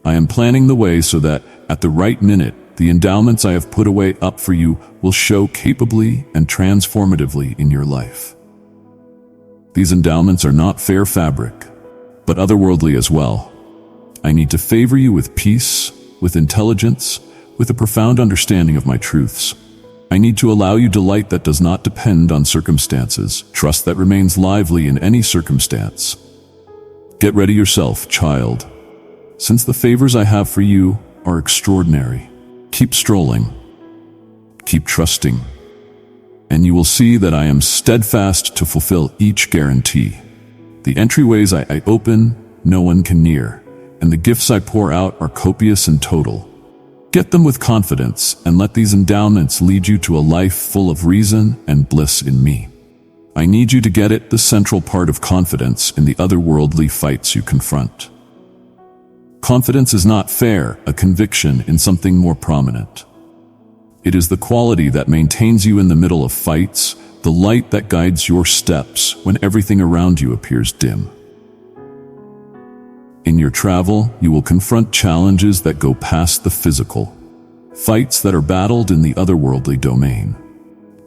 I am planning the way so that, at the right minute, the endowments I have put away up for you will show capably and transformatively in your life. These endowments are not fair fabric, but otherworldly as well. I need to favor you with peace, with intelligence, with a profound understanding of my truths. I need to allow you delight that does not depend on circumstances, trust that remains lively in any circumstance. Get ready yourself, child, since the favors I have for you are extraordinary. Keep strolling, keep trusting, and you will see that I am steadfast to fulfill each guarantee. The entryways I open, no one can near, and the gifts I pour out are copious and total. Get them with confidence and let these endowments lead you to a life full of reason and bliss in me. I need you to get it, the central part of confidence in the otherworldly fights you confront. Confidence is not fair, a conviction in something more prominent. It is the quality that maintains you in the middle of fights, the light that guides your steps when everything around you appears dim. In your travel, you will confront challenges that go past the physical, fights that are battled in the otherworldly domain.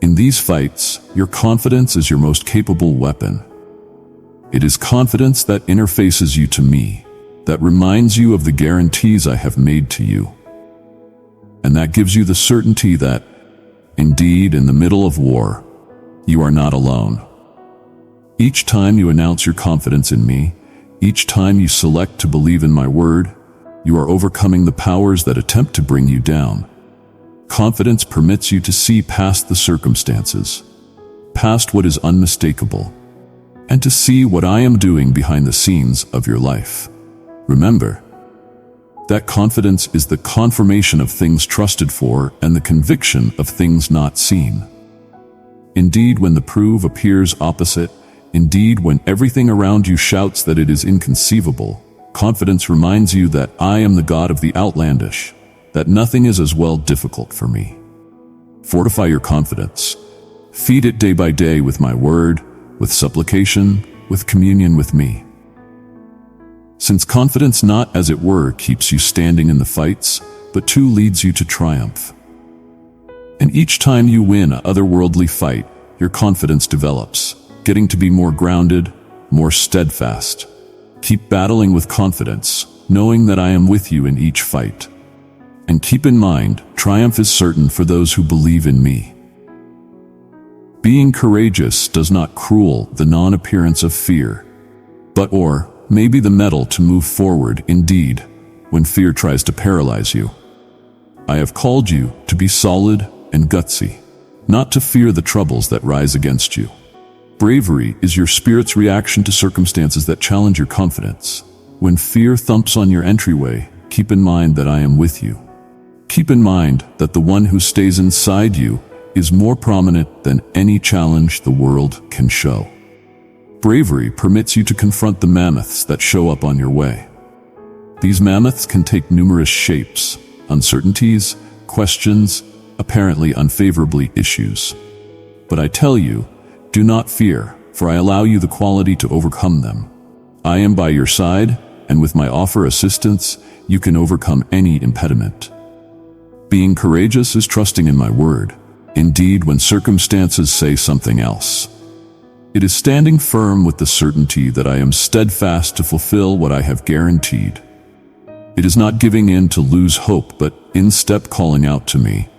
In these fights, your confidence is your most capable weapon. It is confidence that interfaces you to me, that reminds you of the guarantees I have made to you, and that gives you the certainty that, indeed, in the middle of war, you are not alone. Each time you announce your confidence in me, each time you select to believe in my word, you are overcoming the powers that attempt to bring you down. Confidence permits you to see past the circumstances, past what is unmistakable, and to see what I am doing behind the scenes of your life. Remember, that confidence is the confirmation of things trusted for and the conviction of things not seen. Indeed, when the proof appears opposite, indeed, when everything around you shouts that it is inconceivable, confidence reminds you that I am the God of the outlandish, that nothing is as well difficult for me. Fortify your confidence. Feed it day by day with my word, with supplication, with communion with me. Since confidence not, as it were, keeps you standing in the fights, but too leads you to triumph. And each time you win an otherworldly fight, your confidence develops, getting to be more grounded, more steadfast. Keep battling with confidence, knowing that I am with you in each fight. And keep in mind, triumph is certain for those who believe in me. Being courageous does not cruel the non-appearance of fear, but maybe the mettle to move forward indeed, when fear tries to paralyze you. I have called you to be solid and gutsy, not to fear the troubles that rise against you. Bravery is your spirit's reaction to circumstances that challenge your confidence. When fear thumps on your entryway, keep in mind that I am with you. Keep in mind that the one who stays inside you is more prominent than any challenge the world can show. Bravery permits you to confront the mammoths that show up on your way. These mammoths can take numerous shapes: uncertainties, questions, apparently unfavorably issues. But I tell you, do not fear, for I allow you the quality to overcome them. I am by your side, and with my offer assistance, you can overcome any impediment. Being courageous is trusting in my word, indeed when circumstances say something else. It is standing firm with the certainty that I am steadfast to fulfill what I have guaranteed. It is not giving in to lose hope, but instead calling out to me,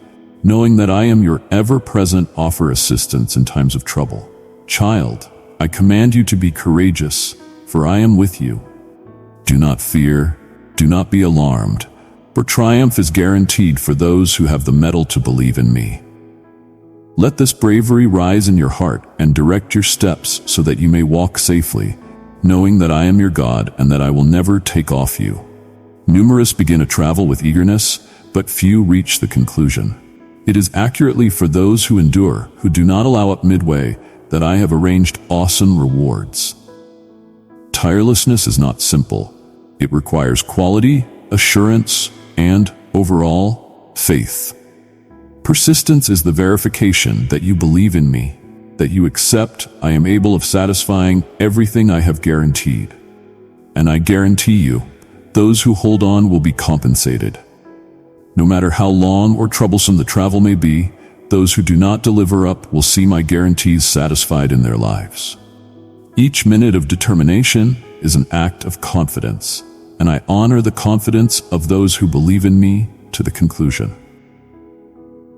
knowing that I am your ever-present offer assistance in times of trouble. Child, I command you to be courageous, for I am with you. Do not fear, do not be alarmed, for triumph is guaranteed for those who have the mettle to believe in me. Let this bravery rise in your heart and direct your steps so that you may walk safely, knowing that I am your God and that I will never take off you. Numerous begin a travel with eagerness, but few reach the conclusion. It is accurately for those who endure, who do not allow up midway, that I have arranged awesome rewards. Tirelessness is not simple. It requires quality, assurance, and, overall, faith. Persistence is the verification that you believe in me, that you accept I am able of satisfying everything I have guaranteed. And I guarantee you, those who hold on will be compensated. No matter how long or troublesome the travel may be, those who do not deliver up will see my guarantees satisfied in their lives. Each minute of determination is an act of confidence, and I honor the confidence of those who believe in me to the conclusion.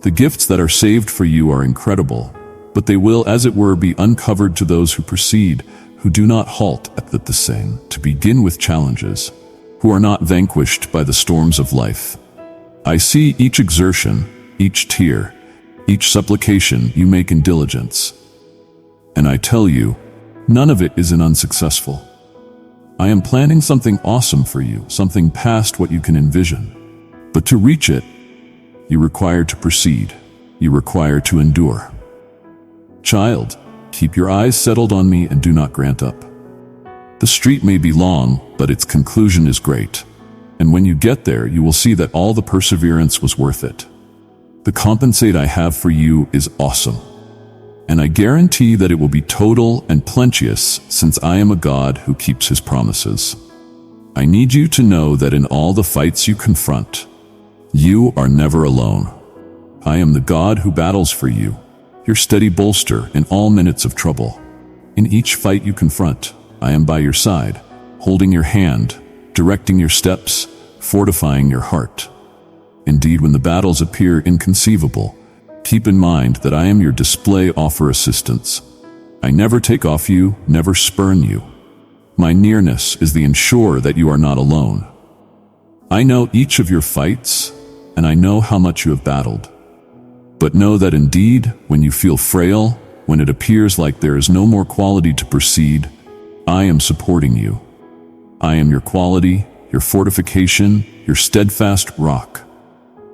The gifts that are saved for you are incredible, but they will, as it were, be uncovered to those who proceed, who do not halt at the same, to begin with challenges, who are not vanquished by the storms of life. I see each exertion, each tear, each supplication you make in diligence. And I tell you, none of it is unsuccessful. I am planning something awesome for you, something past what you can envision. But to reach it, you require to proceed. You require to endure. Child, keep your eyes settled on me and do not grant up. The street may be long, but its conclusion is great. And when you get there, you will see that all the perseverance was worth it. The compensate I have for you is awesome. And I guarantee that it will be total and plenteous, since I am a God who keeps his promises. I need you to know that in all the fights you confront, you are never alone. I am the God who battles for you, your steady bolster in all minutes of trouble. In each fight you confront, I am by your side, holding your hand, directing your steps, fortifying your heart. Indeed, when the battles appear inconceivable, keep in mind that I am your display offer assistance. I never take off you, never spurn you. My nearness is the ensure that you are not alone. I know each of your fights, and I know how much you have battled. But know that indeed, when you feel frail, when it appears like there is no more quality to proceed, I am supporting you. I am your quality, your fortification, your steadfast rock.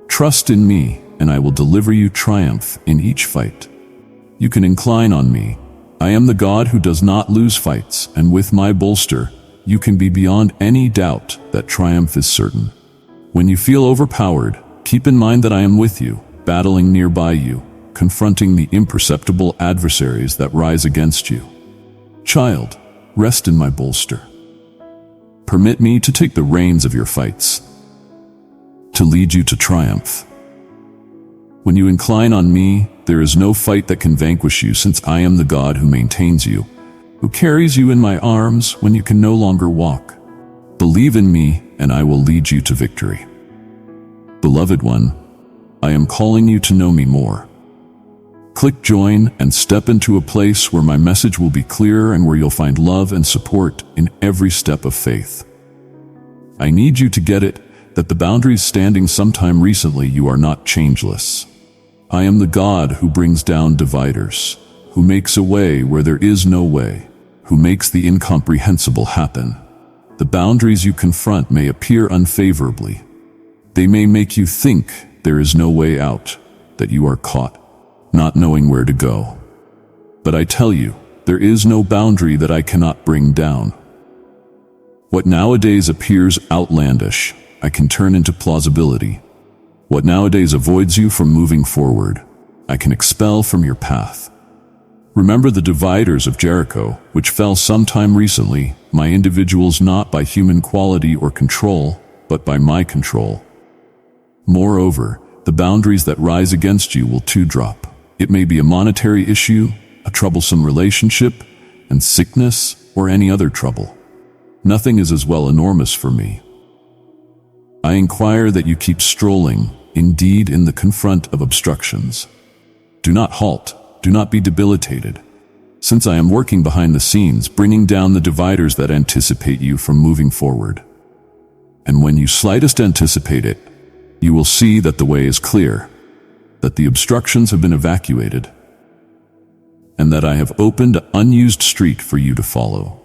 Trust in me, and I will deliver you triumph in each fight. You can incline on me. I am the God who does not lose fights, and with my bolster, you can be beyond any doubt that triumph is certain. When you feel overpowered, keep in mind that I am with you, battling nearby you, confronting the imperceptible adversaries that rise against you. Child, rest in my bolster. Permit me to take the reins of your fights, to lead you to triumph. When you incline on me, there is no fight that can vanquish you, since I am the God who maintains you, who carries you in my arms when you can no longer walk. Believe in me, and I will lead you to victory. Beloved one, I am calling you to know me more. Click join and step into a place where my message will be clearer and where you'll find love and support in every step of faith. I need you to get it, that the boundaries standing sometime recently you are not changeless. I am the God who brings down dividers, who makes a way where there is no way, who makes the incomprehensible happen. The boundaries you confront may appear unfavorably. They may make you think there is no way out, that you are caught, not knowing where to go. But I tell you, there is no boundary that I cannot bring down. What nowadays appears outlandish, I can turn into plausibility. What nowadays avoids you from moving forward, I can expel from your path. Remember the dividers of Jericho, which fell sometime recently, my individuals, not by human quality or control, but by my control. Moreover, the boundaries that rise against you will too drop. It may be a monetary issue, a troublesome relationship, and sickness, or any other trouble. Nothing is as well enormous for me. I inquire that you keep strolling, indeed in the confront of obstructions. Do not halt, do not be debilitated, since I am working behind the scenes, bringing down the dividers that anticipate you from moving forward. And when you slightest anticipate it, you will see that the way is clear, that the obstructions have been evacuated, and that I have opened an unused street for you to follow.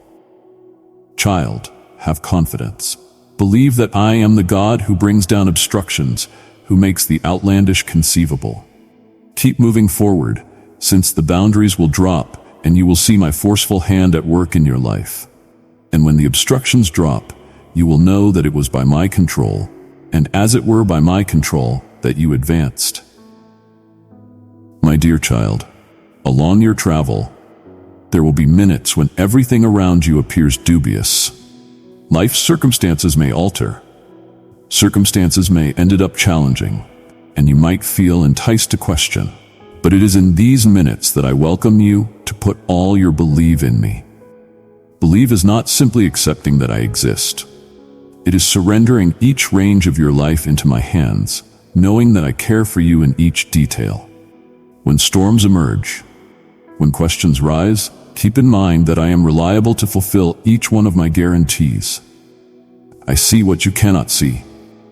Child, have confidence. Believe that I am the God who brings down obstructions, who makes the outlandish conceivable. Keep moving forward, since the boundaries will drop, and you will see my forceful hand at work in your life. And when the obstructions drop, you will know that it was by my control, and as it were by my control, that you advanced. My dear child, along your travel, there will be minutes when everything around you appears dubious. Life's circumstances may alter. Circumstances may end up challenging, and you might feel enticed to question. But it is in these minutes that I welcome you to put all your belief in me. Believe is not simply accepting that I exist. It is surrendering each range of your life into my hands, knowing that I care for you in each detail. When storms emerge, when questions rise, keep in mind that I am reliable to fulfill each one of my guarantees. I see what you cannot see.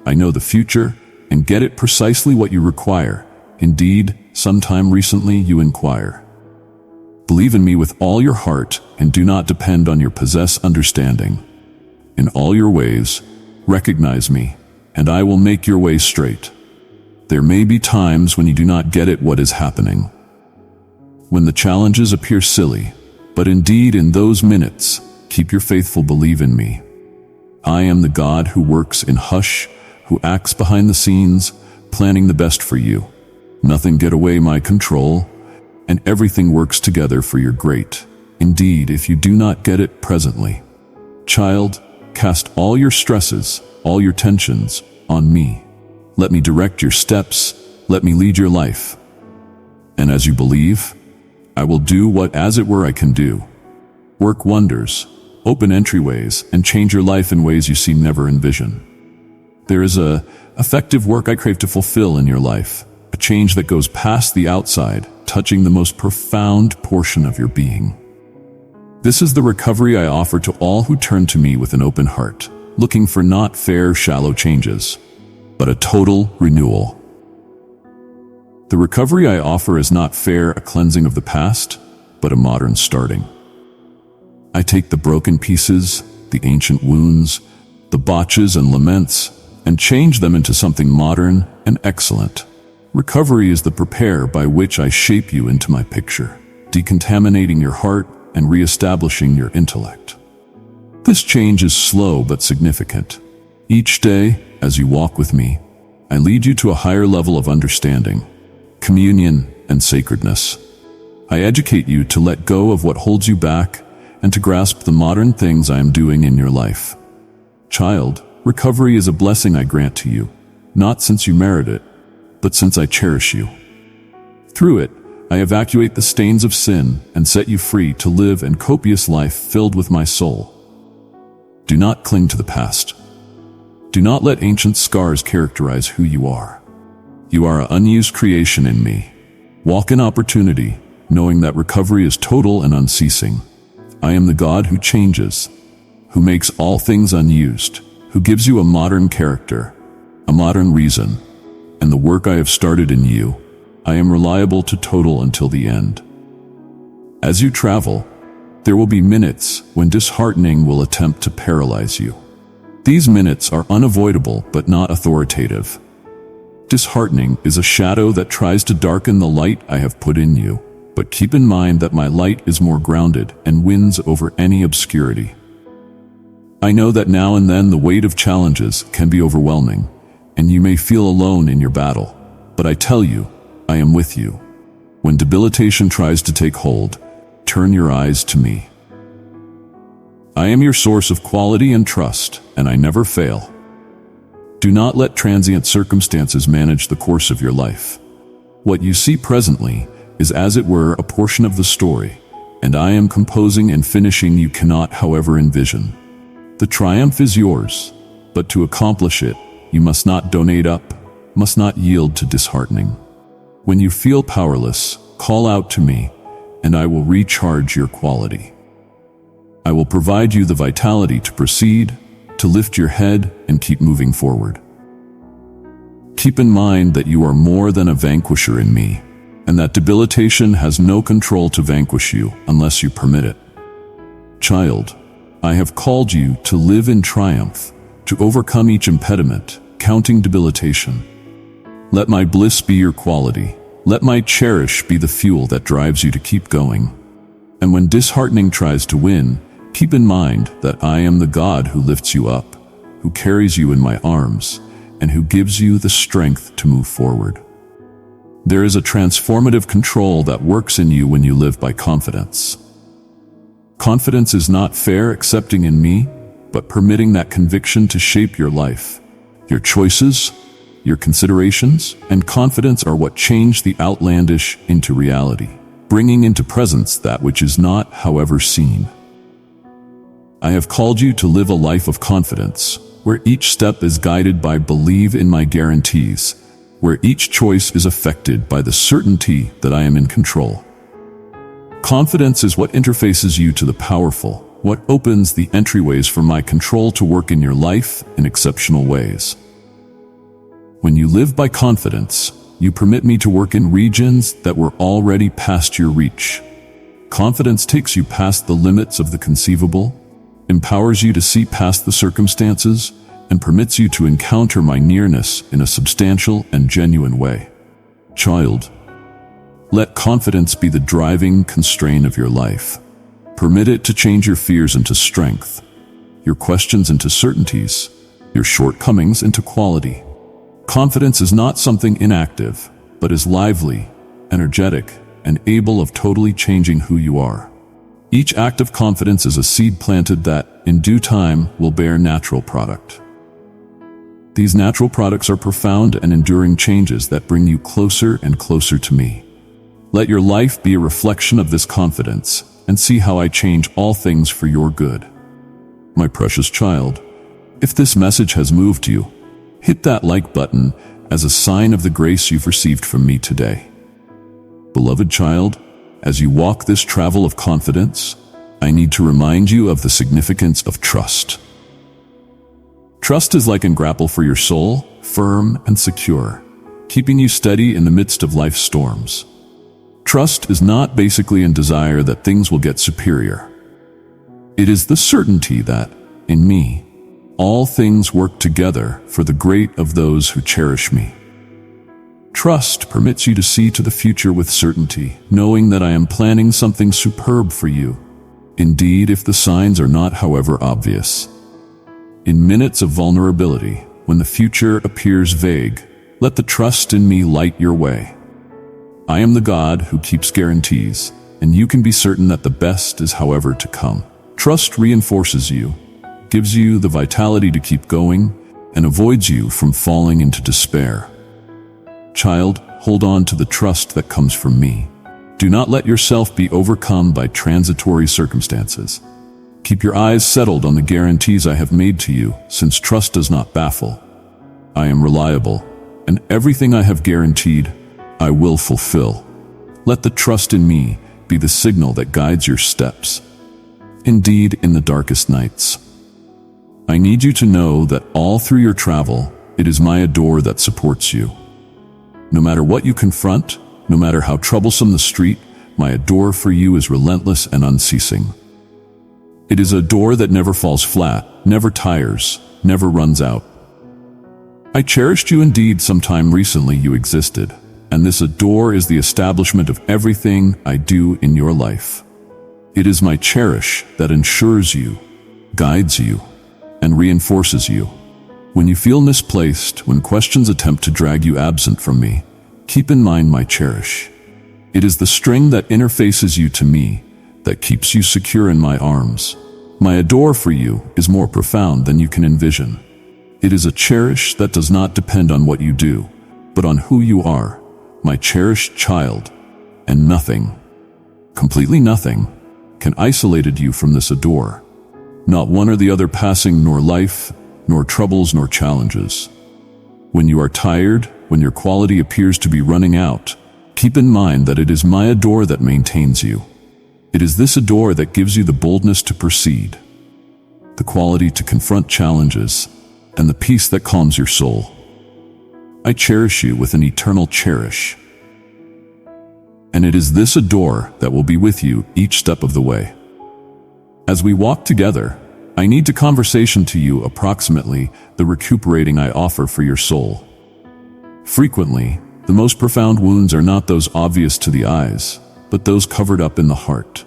I know the future and get it precisely what you require. Indeed, sometime recently you inquire. Believe in me with all your heart and do not depend on your possessed understanding. In all your ways, recognize me, and I will make your way straight. There may be times when you do not get it what is happening, when the challenges appear silly, but indeed in those minutes, keep your faithful belief in me. I am the God who works in hush, who acts behind the scenes, planning the best for you. Nothing get away my control, and everything works together for your great. Indeed, if you do not get it presently, child, Cast all your stresses, all your tensions, on me. Let me direct your steps. Let me lead your life. And as you believe, I will do what as it were I can do. Work wonders, open entryways, and change your life in ways you seem never envision. There is a effective work I crave to fulfill in your life, a change that goes past the outside, touching the most profound portion of your being. This is the recovery I offer to all who turn to me with an open heart, looking for not fair, shallow changes, but a total renewal. The recovery I offer is not fair, a cleansing of the past, but a modern starting. I take the broken pieces, the ancient wounds, the botches and laments, and change them into something modern and excellent. Recovery is the prepare by which I shape you into my picture, decontaminating your heart and reestablishing your intellect. This change is slow but significant. Each day, as you walk with me, I lead you to a higher level of understanding, communion, and sacredness. I educate you to let go of what holds you back and to grasp the modern things I am doing in your life. Child, recovery is a blessing I grant to you, not since you merit it, but since I cherish you. Through it, I evacuate the stains of sin and set you free to live a copious life filled with my soul. Do not cling to the past. Do not let ancient scars characterize who you are. You are an unused creation in me. Walk in opportunity, knowing that recovery is total and unceasing. I am the God who changes, who makes all things unused, who gives you a modern character, a modern reason, and the work I have started in you, I am reliable to total until the end. As you travel, there will be minutes when disheartening will attempt to paralyze you. These minutes are unavoidable but not authoritative. Disheartening is a shadow that tries to darken the light I have put in you, but keep in mind that my light is more grounded and wins over any obscurity. I know that now and then the weight of challenges can be overwhelming, and you may feel alone in your battle, but I tell you, I am with you. When debilitation tries to take hold, turn your eyes to me. I am your source of quality and trust, and I never fail. Do not let transient circumstances manage the course of your life. What you see presently is as it were a portion of the story, and I am composing and finishing you cannot however envision. The triumph is yours, but to accomplish it, you must not donate up, must not yield to disheartening. When you feel powerless, call out to me, and I will recharge your quality. I will provide you the vitality to proceed, to lift your head and keep moving forward. Keep in mind that you are more than a vanquisher in me, and that debilitation has no control to vanquish you unless you permit it. Child, I have called you to live in triumph, to overcome each impediment, counting debilitation. Let my bliss be your quality. Let my cherish be the fuel that drives you to keep going. And when disheartening tries to win, keep in mind that I am the God who lifts you up, who carries you in my arms, and who gives you the strength to move forward. There is a transformative control that works in you when you live by confidence. Confidence is not fair accepting in me, but permitting that conviction to shape your life. Your choices, your considerations, and confidence are what change the outlandish into reality, bringing into presence that which is not, however, seen. I have called you to live a life of confidence, where each step is guided by belief in my guarantees, where each choice is affected by the certainty that I am in control. Confidence is what interfaces you to the powerful, what opens the entryways for my control to work in your life in exceptional ways. When you live by confidence, you permit me to work in regions that were already past your reach. Confidence takes you past the limits of the conceivable, empowers you to see past the circumstances, and permits you to encounter my nearness in a substantial and genuine way. Child, let confidence be the driving constraint of your life. Permit it to change your fears into strength, your questions into certainties, your shortcomings into quality. Confidence is not something inactive, but is lively, energetic, and able of totally changing who you are. Each act of confidence is a seed planted that, in due time, will bear natural product. These natural products are profound and enduring changes that bring you closer and closer to me. Let your life be a reflection of this confidence, and see how I change all things for your good. My precious child, if this message has moved you, hit that like button as a sign of the grace you've received from me today. Beloved child, as you walk this travel of confidence, I need to remind you of the significance of trust. Trust is like a grapple for your soul, firm and secure, keeping you steady in the midst of life's storms. Trust is not basically a desire that things will get superior. It is the certainty that, in me, all things work together for the great of those who cherish me. Trust permits you to see to the future with certainty, knowing that I am planning something superb for you. Indeed, if the signs are not, however, obvious. In minutes of vulnerability, when the future appears vague, let the trust in me light your way. I am the God who keeps guarantees, and you can be certain that the best is, however, to come. Trust reinforces you, gives you the vitality to keep going, and avoids you from falling into despair. Child, hold on to the trust that comes from me. Do not let yourself be overcome by transitory circumstances. Keep your eyes settled on the guarantees I have made to you, since trust does not baffle. I am reliable, and everything I have guaranteed, I will fulfill. Let the trust in me be the signal that guides your steps. Indeed, in the darkest nights, I need you to know that all through your travel, it is my adore that supports you. No matter what you confront, no matter how troublesome the street, my adore for you is relentless and unceasing. It is a door that never falls flat, never tires, never runs out. I cherished you indeed. Sometime recently you existed, and this adore is the establishment of everything I do in your life. It is my cherish that ensures you, guides you, and reinforces you. When you feel misplaced, when questions attempt to drag you absent from me, keep in mind my cherish. It is the string that interfaces you to me, that keeps you secure in my arms. My adore for you is more profound than you can envision. It is a cherish that does not depend on what you do, but on who you are, my cherished child, and nothing, completely nothing, can isolate you from this adore. Not one or the other passing, nor life, nor troubles, nor challenges. When you are tired, when your quality appears to be running out, keep in mind that it is my adore that maintains you. It is this adore that gives you the boldness to proceed, the quality to confront challenges, and the peace that calms your soul. I cherish you with an eternal cherish. And it is this adore that will be with you each step of the way. As we walk together, I need to conversation to you approximately the recuperating I offer for your soul. Frequently, the most profound wounds are not those obvious to the eyes, but those covered up in the heart.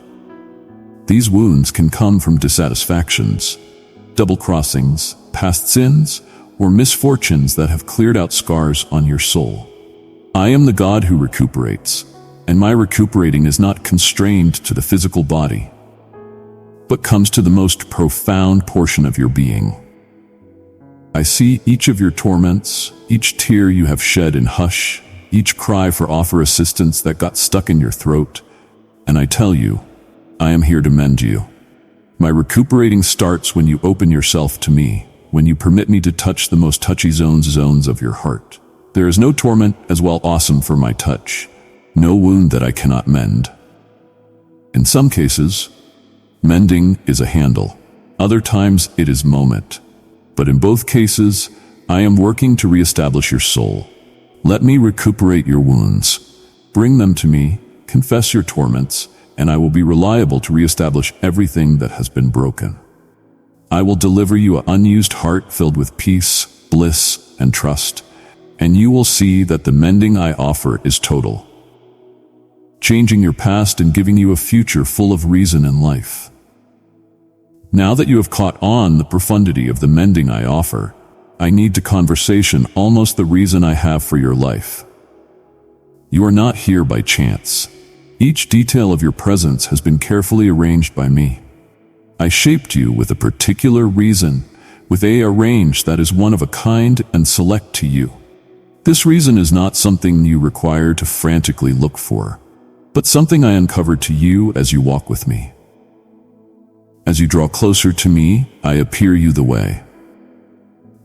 These wounds can come from dissatisfactions, double crossings, past sins, or misfortunes that have cleared out scars on your soul. I am the God who recuperates, and my recuperating is not constrained to the physical body, but comes to the most profound portion of your being. I see each of your torments, each tear you have shed in hush, each cry for offer assistance that got stuck in your throat, and I tell you, I am here to mend you. My recuperating starts when you open yourself to me, when you permit me to touch the most touchy zones of your heart. There is no torment as well awesome for my touch, no wound that I cannot mend. In some cases, mending is a handle. Other times it is moment. But in both cases, I am working to reestablish your soul. Let me recuperate your wounds. Bring them to me, confess your torments, and I will be reliable to reestablish everything that has been broken. I will deliver you an unused heart filled with peace, bliss, and trust, and you will see that the mending I offer is total, changing your past and giving you a future full of reason in life. Now that you have caught on the profundity of the mending I offer, I need to conversation almost the reason I have for your life. You are not here by chance. Each detail of your presence has been carefully arranged by me. I shaped you with a particular reason, with a range that is one of a kind and select to you. This reason is not something you require to frantically look for, but something I uncovered to you as you walk with me. As you draw closer to me, I appear you the way.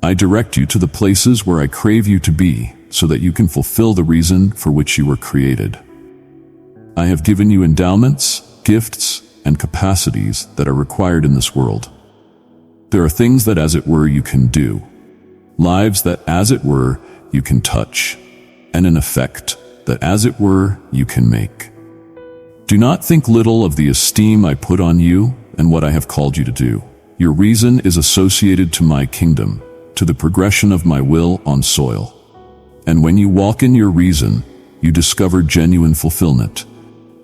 I direct you to the places where I crave you to be, so that you can fulfill the reason for which you were created. I have given you endowments, gifts, and capacities that are required in this world. There are things that, as it were, you can do, lives that, as it were, you can touch, and an effect that, as it were, you can make. Do not think little of the esteem I put on you and what I have called you to do. Your reason is associated to my kingdom, to the progression of my will on soil. And when you walk in your reason, you discover genuine fulfillment,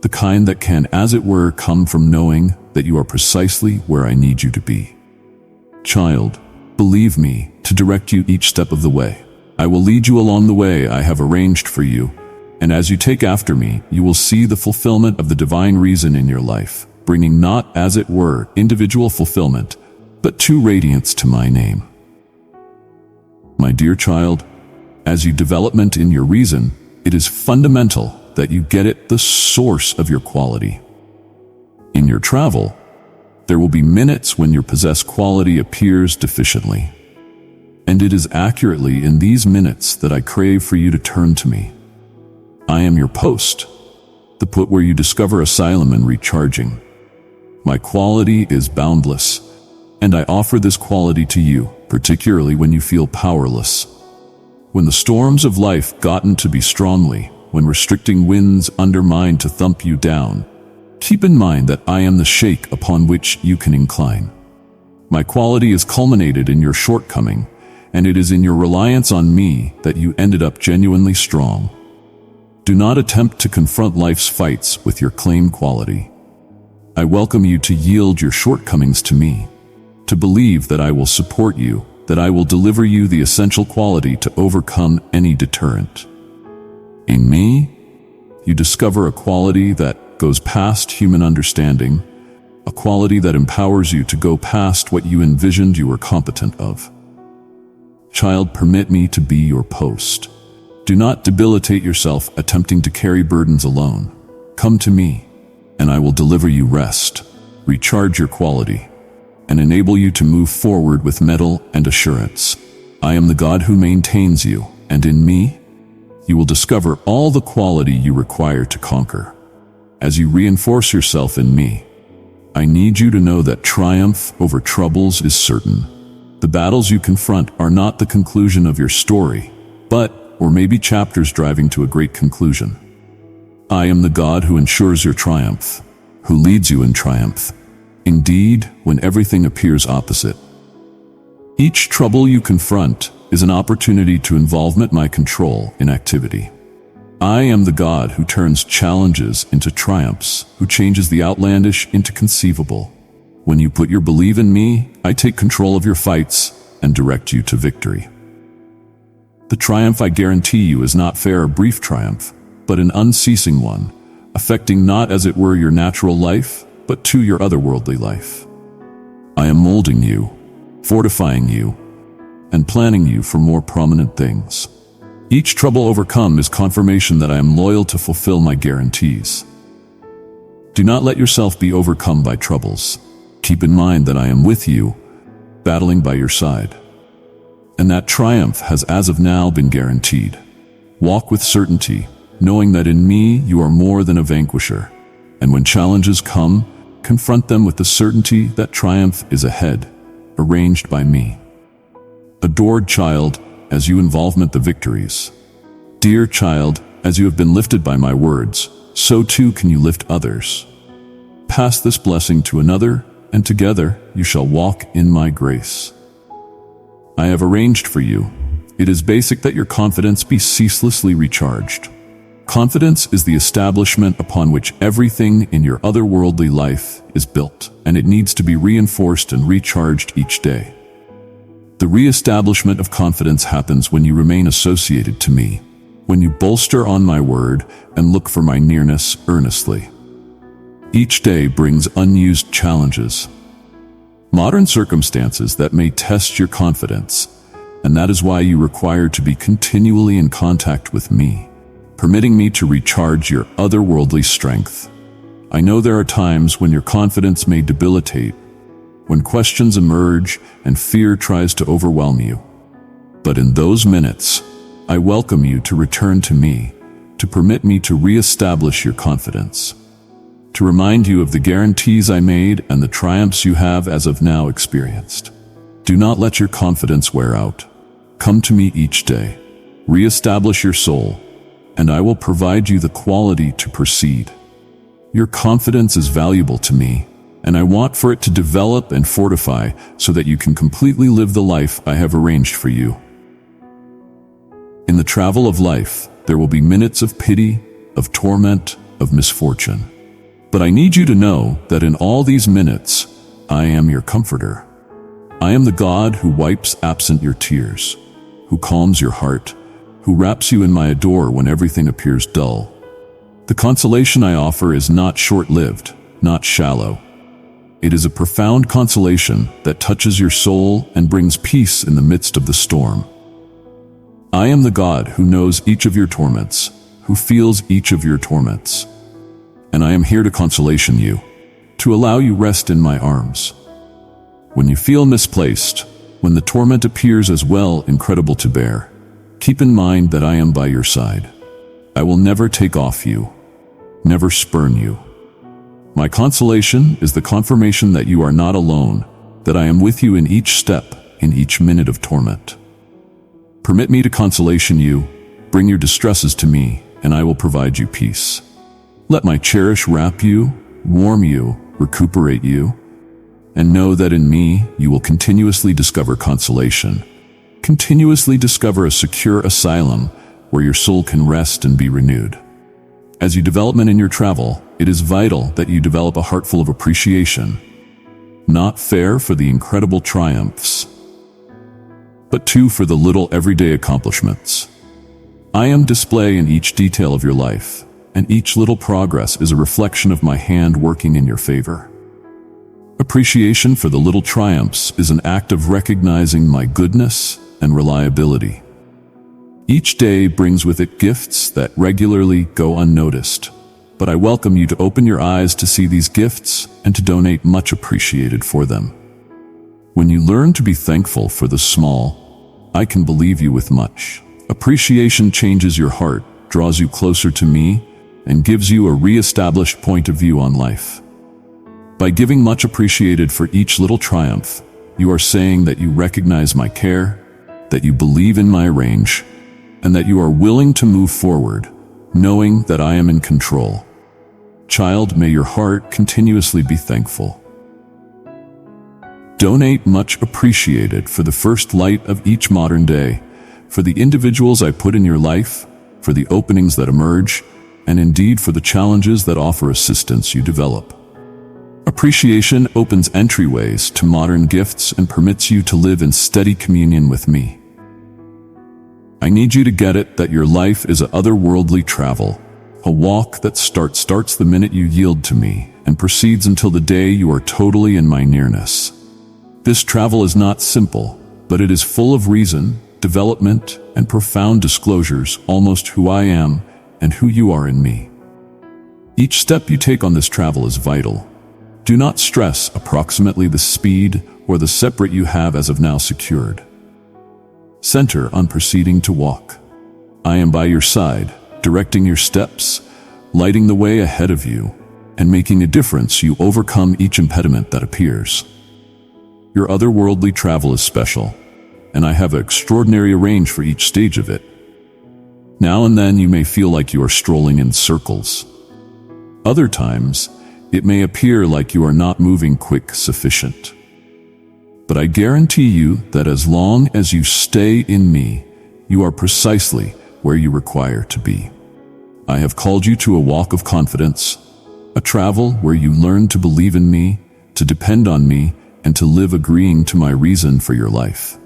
the kind that can, as it were, come from knowing that you are precisely where I need you to be. Child, believe me to direct you each step of the way. I will lead you along the way I have arranged for you, and as you take after me, you will see the fulfillment of the divine reason in your life, bringing not, as it were, individual fulfillment, but true radiance to my name. My dear child, as you development in your reason, it is fundamental that you get at the source of your quality. In your travel, there will be minutes when your possessed quality appears deficiently. And it is accurately in these minutes that I crave for you to turn to me. I am your post, the put where you discover asylum and recharging. My quality is boundless, and I offer this quality to you, particularly when you feel powerless. When the storms of life gotten to be strongly, when restricting winds undermine to thump you down, keep in mind that I am the shake upon which you can incline. My quality is culminated in your shortcoming, and it is in your reliance on me that you ended up genuinely strong. Do not attempt to confront life's fights with your claimed quality. I welcome you to yield your shortcomings to me, to believe that I will support you, that I will deliver you the essential quality to overcome any deterrent. In me, you discover a quality that goes past human understanding, a quality that empowers you to go past what you envisioned you were competent of. Child, permit me to be your post. Do not debilitate yourself attempting to carry burdens alone. Come to me, and I will deliver you rest, recharge your quality, and enable you to move forward with mettle and assurance. I am the God who maintains you, and in me, you will discover all the quality you require to conquer. As you reinforce yourself in me, I need you to know that triumph over troubles is certain. The battles you confront are not the conclusion of your story, but, or maybe chapters driving to a great conclusion. I am the God who ensures your triumph, who leads you in triumph. Indeed, when everything appears opposite. Each trouble you confront is an opportunity to involvement my control in activity. I am the God who turns challenges into triumphs, who changes the outlandish into conceivable. When you put your belief in me, I take control of your fights and direct you to victory. The triumph I guarantee you is not fair or brief triumph, but an unceasing one, affecting not as it were your natural life, but to your otherworldly life. I am molding you, fortifying you, and planning you for more prominent things. Each trouble overcome is confirmation that I am loyal to fulfill my guarantees. Do not let yourself be overcome by troubles. Keep in mind that I am with you, battling by your side. And that triumph has as of now been guaranteed. Walk with certainty, knowing that in me you are more than a vanquisher. And when challenges come, confront them with the certainty that triumph is ahead, arranged by me. Adored child, as you involvement the victories. Dear child, as you have been lifted by my words, so too can you lift others. Pass this blessing to another, and together you shall walk in my grace. I have arranged for you. It is basic that your confidence be ceaselessly recharged. Confidence is the establishment upon which everything in your otherworldly life is built, and it needs to be reinforced and recharged each day. The re-establishment of confidence happens when you remain associated to me, when you bolster on my word and look for my nearness earnestly. Each day brings unused challenges, modern circumstances that may test your confidence, and that is why you require to be continually in contact with me, permitting me to recharge your otherworldly strength. I know there are times when your confidence may debilitate, when questions emerge and fear tries to overwhelm you. But in those minutes, I welcome you to return to me, to permit me to reestablish your confidence, to remind you of the guarantees I made and the triumphs you have as of now experienced. Do not let your confidence wear out. Come to me each day, reestablish your soul, and I will provide you the quality to proceed. Your confidence is valuable to me, and I want for it to develop and fortify so that you can completely live the life I have arranged for you. In the travel of life, there will be minutes of pity, of torment, of misfortune. But I need you to know that in all these minutes, I am your comforter. I am the God who wipes absent your tears, who calms your heart, who wraps you in my adore when everything appears dull. The consolation I offer is not short-lived, not shallow. It is a profound consolation that touches your soul and brings peace in the midst of the storm. I am the God who knows each of your torments, who feels each of your torments. And I am here to consolation you, to allow you rest in my arms. When you feel misplaced, when the torment appears as well incredible to bear, keep in mind that I am by your side. I will never take off you, never spurn you. My consolation is the confirmation that you are not alone, that I am with you in each step, in each minute of torment. Permit me to consolation you, bring your distresses to me, and I will provide you peace. Let my cherish wrap you, warm you, recuperate you, and know that in me you will continuously discover consolation, continuously discover a secure asylum where your soul can rest and be renewed. As you develop in your travel, it is vital that you develop a heart full of appreciation, not fair for the incredible triumphs, but two for the little everyday accomplishments. I am display in each detail of your life, and each little progress is a reflection of my hand working in your favor. Appreciation for the little triumphs is an act of recognizing my goodness and reliability. Each day brings with it gifts that regularly go unnoticed, but I welcome you to open your eyes to see these gifts and to donate much appreciated for them. When you learn to be thankful for the small, I can believe you with much. Appreciation changes your heart, draws you closer to me, and gives you a re-established point of view on life. By giving much appreciated for each little triumph, you are saying that you recognize my care, that you believe in my range, and that you are willing to move forward, knowing that I am in control. Child, may your heart continuously be thankful. Donate much appreciated for the first light of each modern day, for the individuals I put in your life, for the openings that emerge, and indeed for the challenges that offer assistance you develop. Appreciation opens entryways to modern gifts and permits you to live in steady communion with me. I need you to get it that your life is an otherworldly travel, a walk that starts the minute you yield to me and proceeds until the day you are totally in my nearness. This travel is not simple, but it is full of reason, development, and profound disclosures, almost who I am and who you are in me. Each step you take on this travel is vital. Do not stress approximately the speed or the separate you have as of now secured. Center on proceeding to walk. I am by your side, directing your steps, lighting the way ahead of you, and making a difference. You overcome each impediment that appears. Your otherworldly travel is special, and I have an extraordinary range for each stage of it. Now and then you may feel like you are strolling in circles. Other times, it may appear like you are not moving quick sufficient. But I guarantee you that as long as you stay in me, you are precisely where you require to be. I have called you to a walk of confidence, a travel where you learn to believe in me, to depend on me, and to live agreeing to my reason for your life.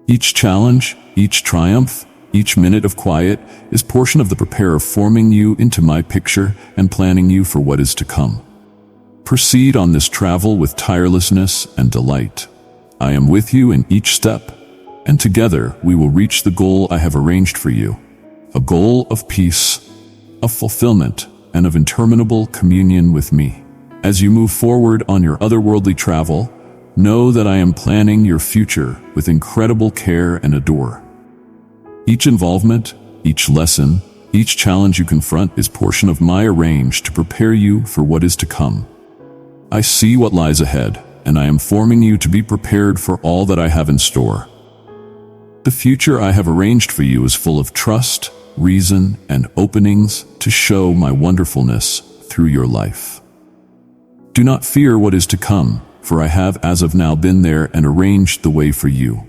Each challenge, each triumph, Each minute of quiet is portion of the preparer forming you into my picture and planning you for what is to come. Proceed on this travel with tirelessness and delight. I am with you in each step, and together we will reach the goal I have arranged for you. A goal of peace, of fulfillment, and of interminable communion with me. As you move forward on your otherworldly travel, know that I am planning your future with incredible care and adore. Each involvement, each lesson, each challenge you confront is portion of my arrange to prepare you for what is to come. I see what lies ahead, and I am forming you to be prepared for all that I have in store. The future I have arranged for you is full of trust, reason, and openings to show my wonderfulness through your life. Do not fear what is to come, for I have as of now been there and arranged the way for you.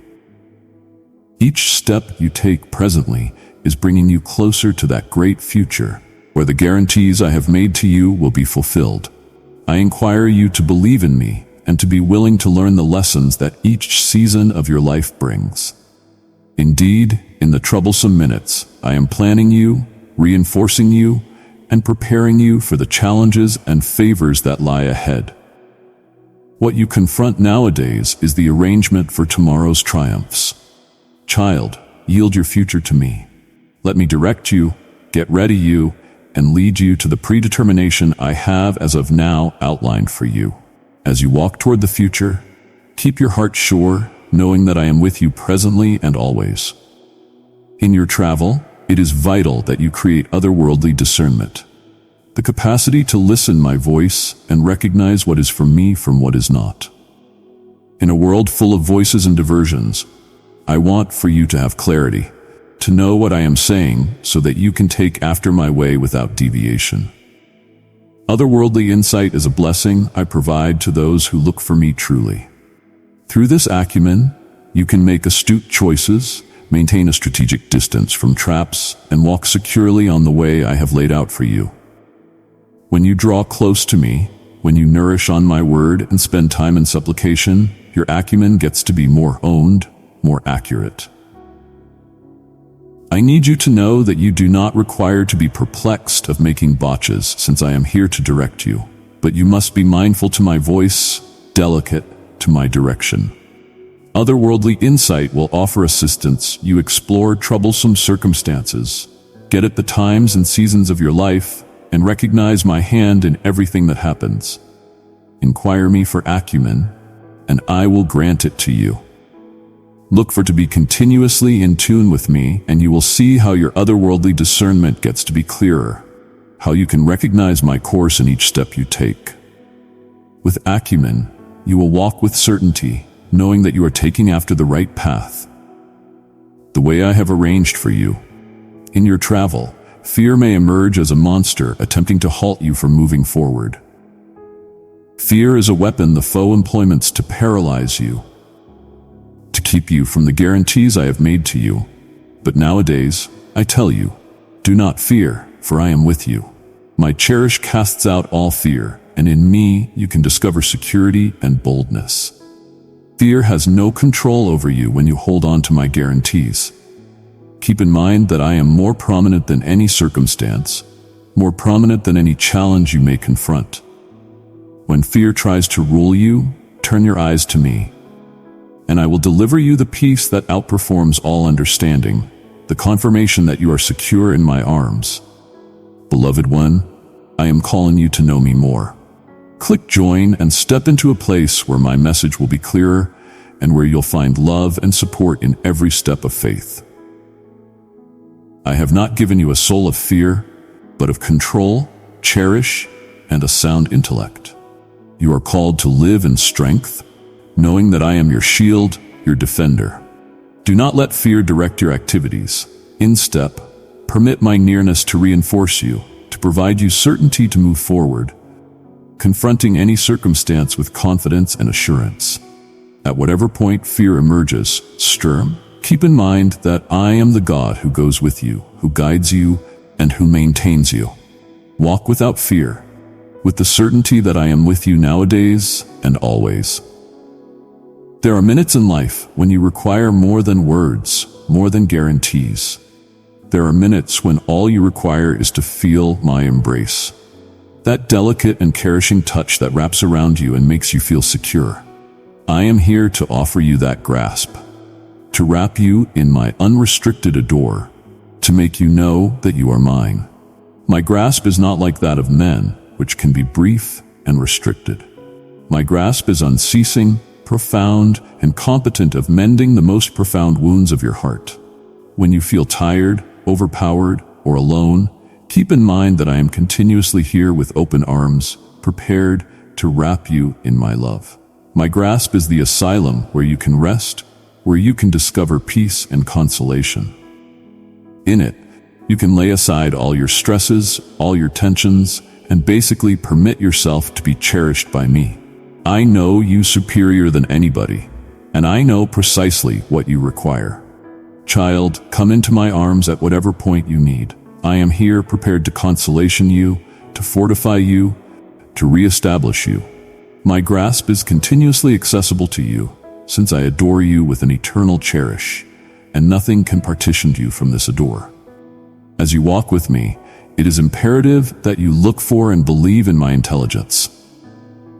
Each step you take presently is bringing you closer to that great future, where the guarantees I have made to you will be fulfilled. I inquire you to believe in me and to be willing to learn the lessons that each season of your life brings. Indeed, in the troublesome minutes, I am planning you, reinforcing you, and preparing you for the challenges and favors that lie ahead. What you confront nowadays is the arrangement for tomorrow's triumphs. Child, yield your future to me. Let me direct you, get ready you, and lead you to the predetermination I have as of now outlined for you. As you walk toward the future, keep your heart sure, knowing that I am with you presently and always. In your travel, it is vital that you create otherworldly discernment, the capacity to listen my voice and recognize what is from me from what is not. In a world full of voices and diversions, I want for you to have clarity, to know what I am saying so that you can take after my way without deviation. Otherworldly insight is a blessing I provide to those who look for me truly. Through this acumen, you can make astute choices, maintain a strategic distance from traps, and walk securely on the way I have laid out for you. When you draw close to me, when you nourish on my word and spend time in supplication, your acumen gets to be more owned, more accurate. I need you to know that you do not require to be perplexed of making botches, since I am here to direct you, but you must be mindful to my voice, delicate to my direction. Otherworldly insight will offer assistance. You explore troublesome circumstances, get at the times and seasons of your life, and recognize my hand in everything that happens. Inquire me for acumen, and I will grant it to you. Look for to be continuously in tune with me, and you will see how your otherworldly discernment gets to be clearer, how you can recognize my course in each step you take. With acumen, you will walk with certainty, knowing that you are taking after the right path, the way I have arranged for you. In your travel, fear may emerge as a monster attempting to halt you from moving forward. Fear is a weapon the foe employs to paralyze you, to keep you from the guarantees I have made to you. But nowadays, I tell you, do not fear, for I am with you. My cherish casts out all fear, and in me you can discover security and boldness. Fear has no control over you when you hold on to my guarantees. Keep in mind that I am more prominent than any circumstance, more prominent than any challenge you may confront. When fear tries to rule you, turn your eyes to me, and I will deliver you the peace that outperforms all understanding, the confirmation that you are secure in my arms. Beloved one, I am calling you to know me more. Click join and step into a place where my message will be clearer and where you'll find love and support in every step of faith. I have not given you a soul of fear, but of control, cherish, and a sound intellect. You are called to live in strength, knowing that I am your shield, your defender. Do not let fear direct your activities. Instead, permit my nearness to reinforce you, to provide you certainty to move forward, confronting any circumstance with confidence and assurance. At whatever point fear emerges, sturm, keep in mind that I am the God who goes with you, who guides you, and who maintains you. Walk without fear, with the certainty that I am with you nowadays and always. There are minutes in life when you require more than words, more than guarantees. There are minutes when all you require is to feel my embrace. That delicate and cherishing touch that wraps around you and makes you feel secure. I am here to offer you that grasp, to wrap you in my unrestricted adore, to make you know that you are mine. My grasp is not like that of men, which can be brief and restricted. My grasp is unceasing, profound, and competent of mending the most profound wounds of your heart. When you feel tired, overpowered, or alone, keep in mind that I am continuously here with open arms, prepared to wrap you in my love. My grasp is the asylum where you can rest, where you can discover peace and consolation. In it, you can lay aside all your stresses, all your tensions, and basically permit yourself to be cherished by me. I know you superior than anybody, and I know precisely what you require. Child, come into my arms at whatever point you need. I am here prepared to consolation you, to fortify you, to reestablish you. My grasp is continuously accessible to you, since I adore you with an eternal cherish, and nothing can partition you from this adore. As you walk with me, it is imperative that you look for and believe in my intelligence.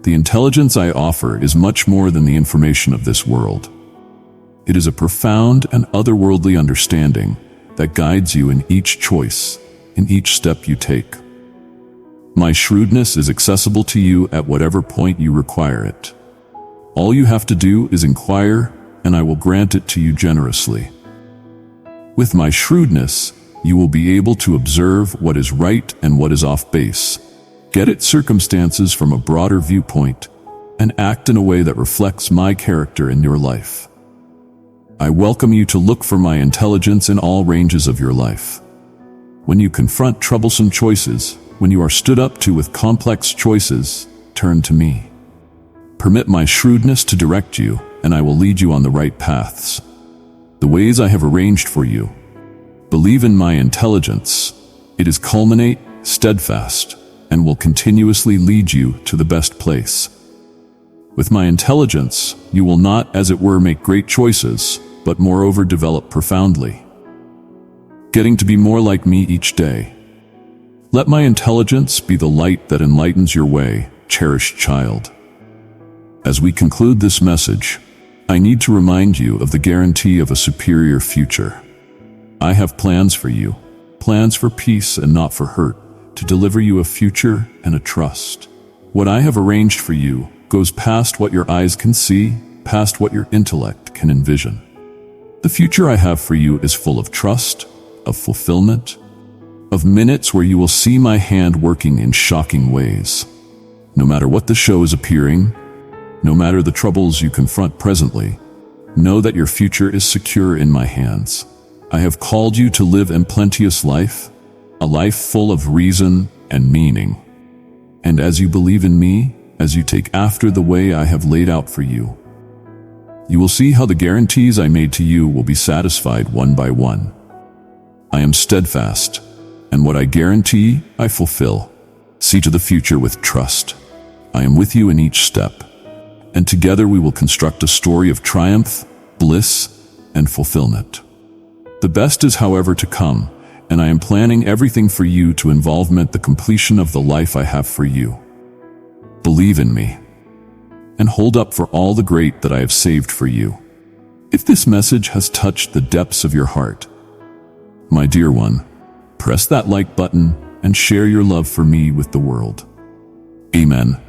The intelligence I offer is much more than the information of this world. It is a profound and otherworldly understanding that guides you in each choice, in each step you take. My shrewdness is accessible to you at whatever point you require it. All you have to do is inquire, and I will grant it to you generously. With my shrewdness, you will be able to observe what is right and what is off base, get at circumstances from a broader viewpoint, and act in a way that reflects my character in your life. I welcome you to look for my intelligence in all ranges of your life. When you confront troublesome choices, when you are stood up to with complex choices, turn to me. Permit my shrewdness to direct you, and I will lead you on the right paths, the ways I have arranged for you. Believe in my intelligence. It is culminate, steadfast, and will continuously lead you to the best place. With my intelligence, you will not, as it were, make great choices, but moreover develop profoundly, getting to be more like me each day. Let my intelligence be the light that enlightens your way, cherished child. As we conclude this message, I need to remind you of the guarantee of a superior future. I have plans for you, plans for peace and not for hurt, to deliver you a future and a trust. What I have arranged for you goes past what your eyes can see, past what your intellect can envision. The future I have for you is full of trust, of fulfillment, of minutes where you will see my hand working in shocking ways. No matter what the show is appearing, no matter the troubles you confront presently, know that your future is secure in my hands. I have called you to live a plenteous life, a life full of reason and meaning. And as you believe in me, as you take after the way I have laid out for you, you will see how the guarantees I made to you will be satisfied one by one. I am steadfast, and what I guarantee, I fulfill. See to the future with trust. I am with you in each step, and together we will construct a story of triumph, bliss, and fulfillment. The best is, however, to come, and I am planning everything for you to involvement the completion of the life I have for you. Believe in me, and hold up for all the great that I have saved for you. If this message has touched the depths of your heart, my dear one, press that like button and share your love for me with the world. Amen.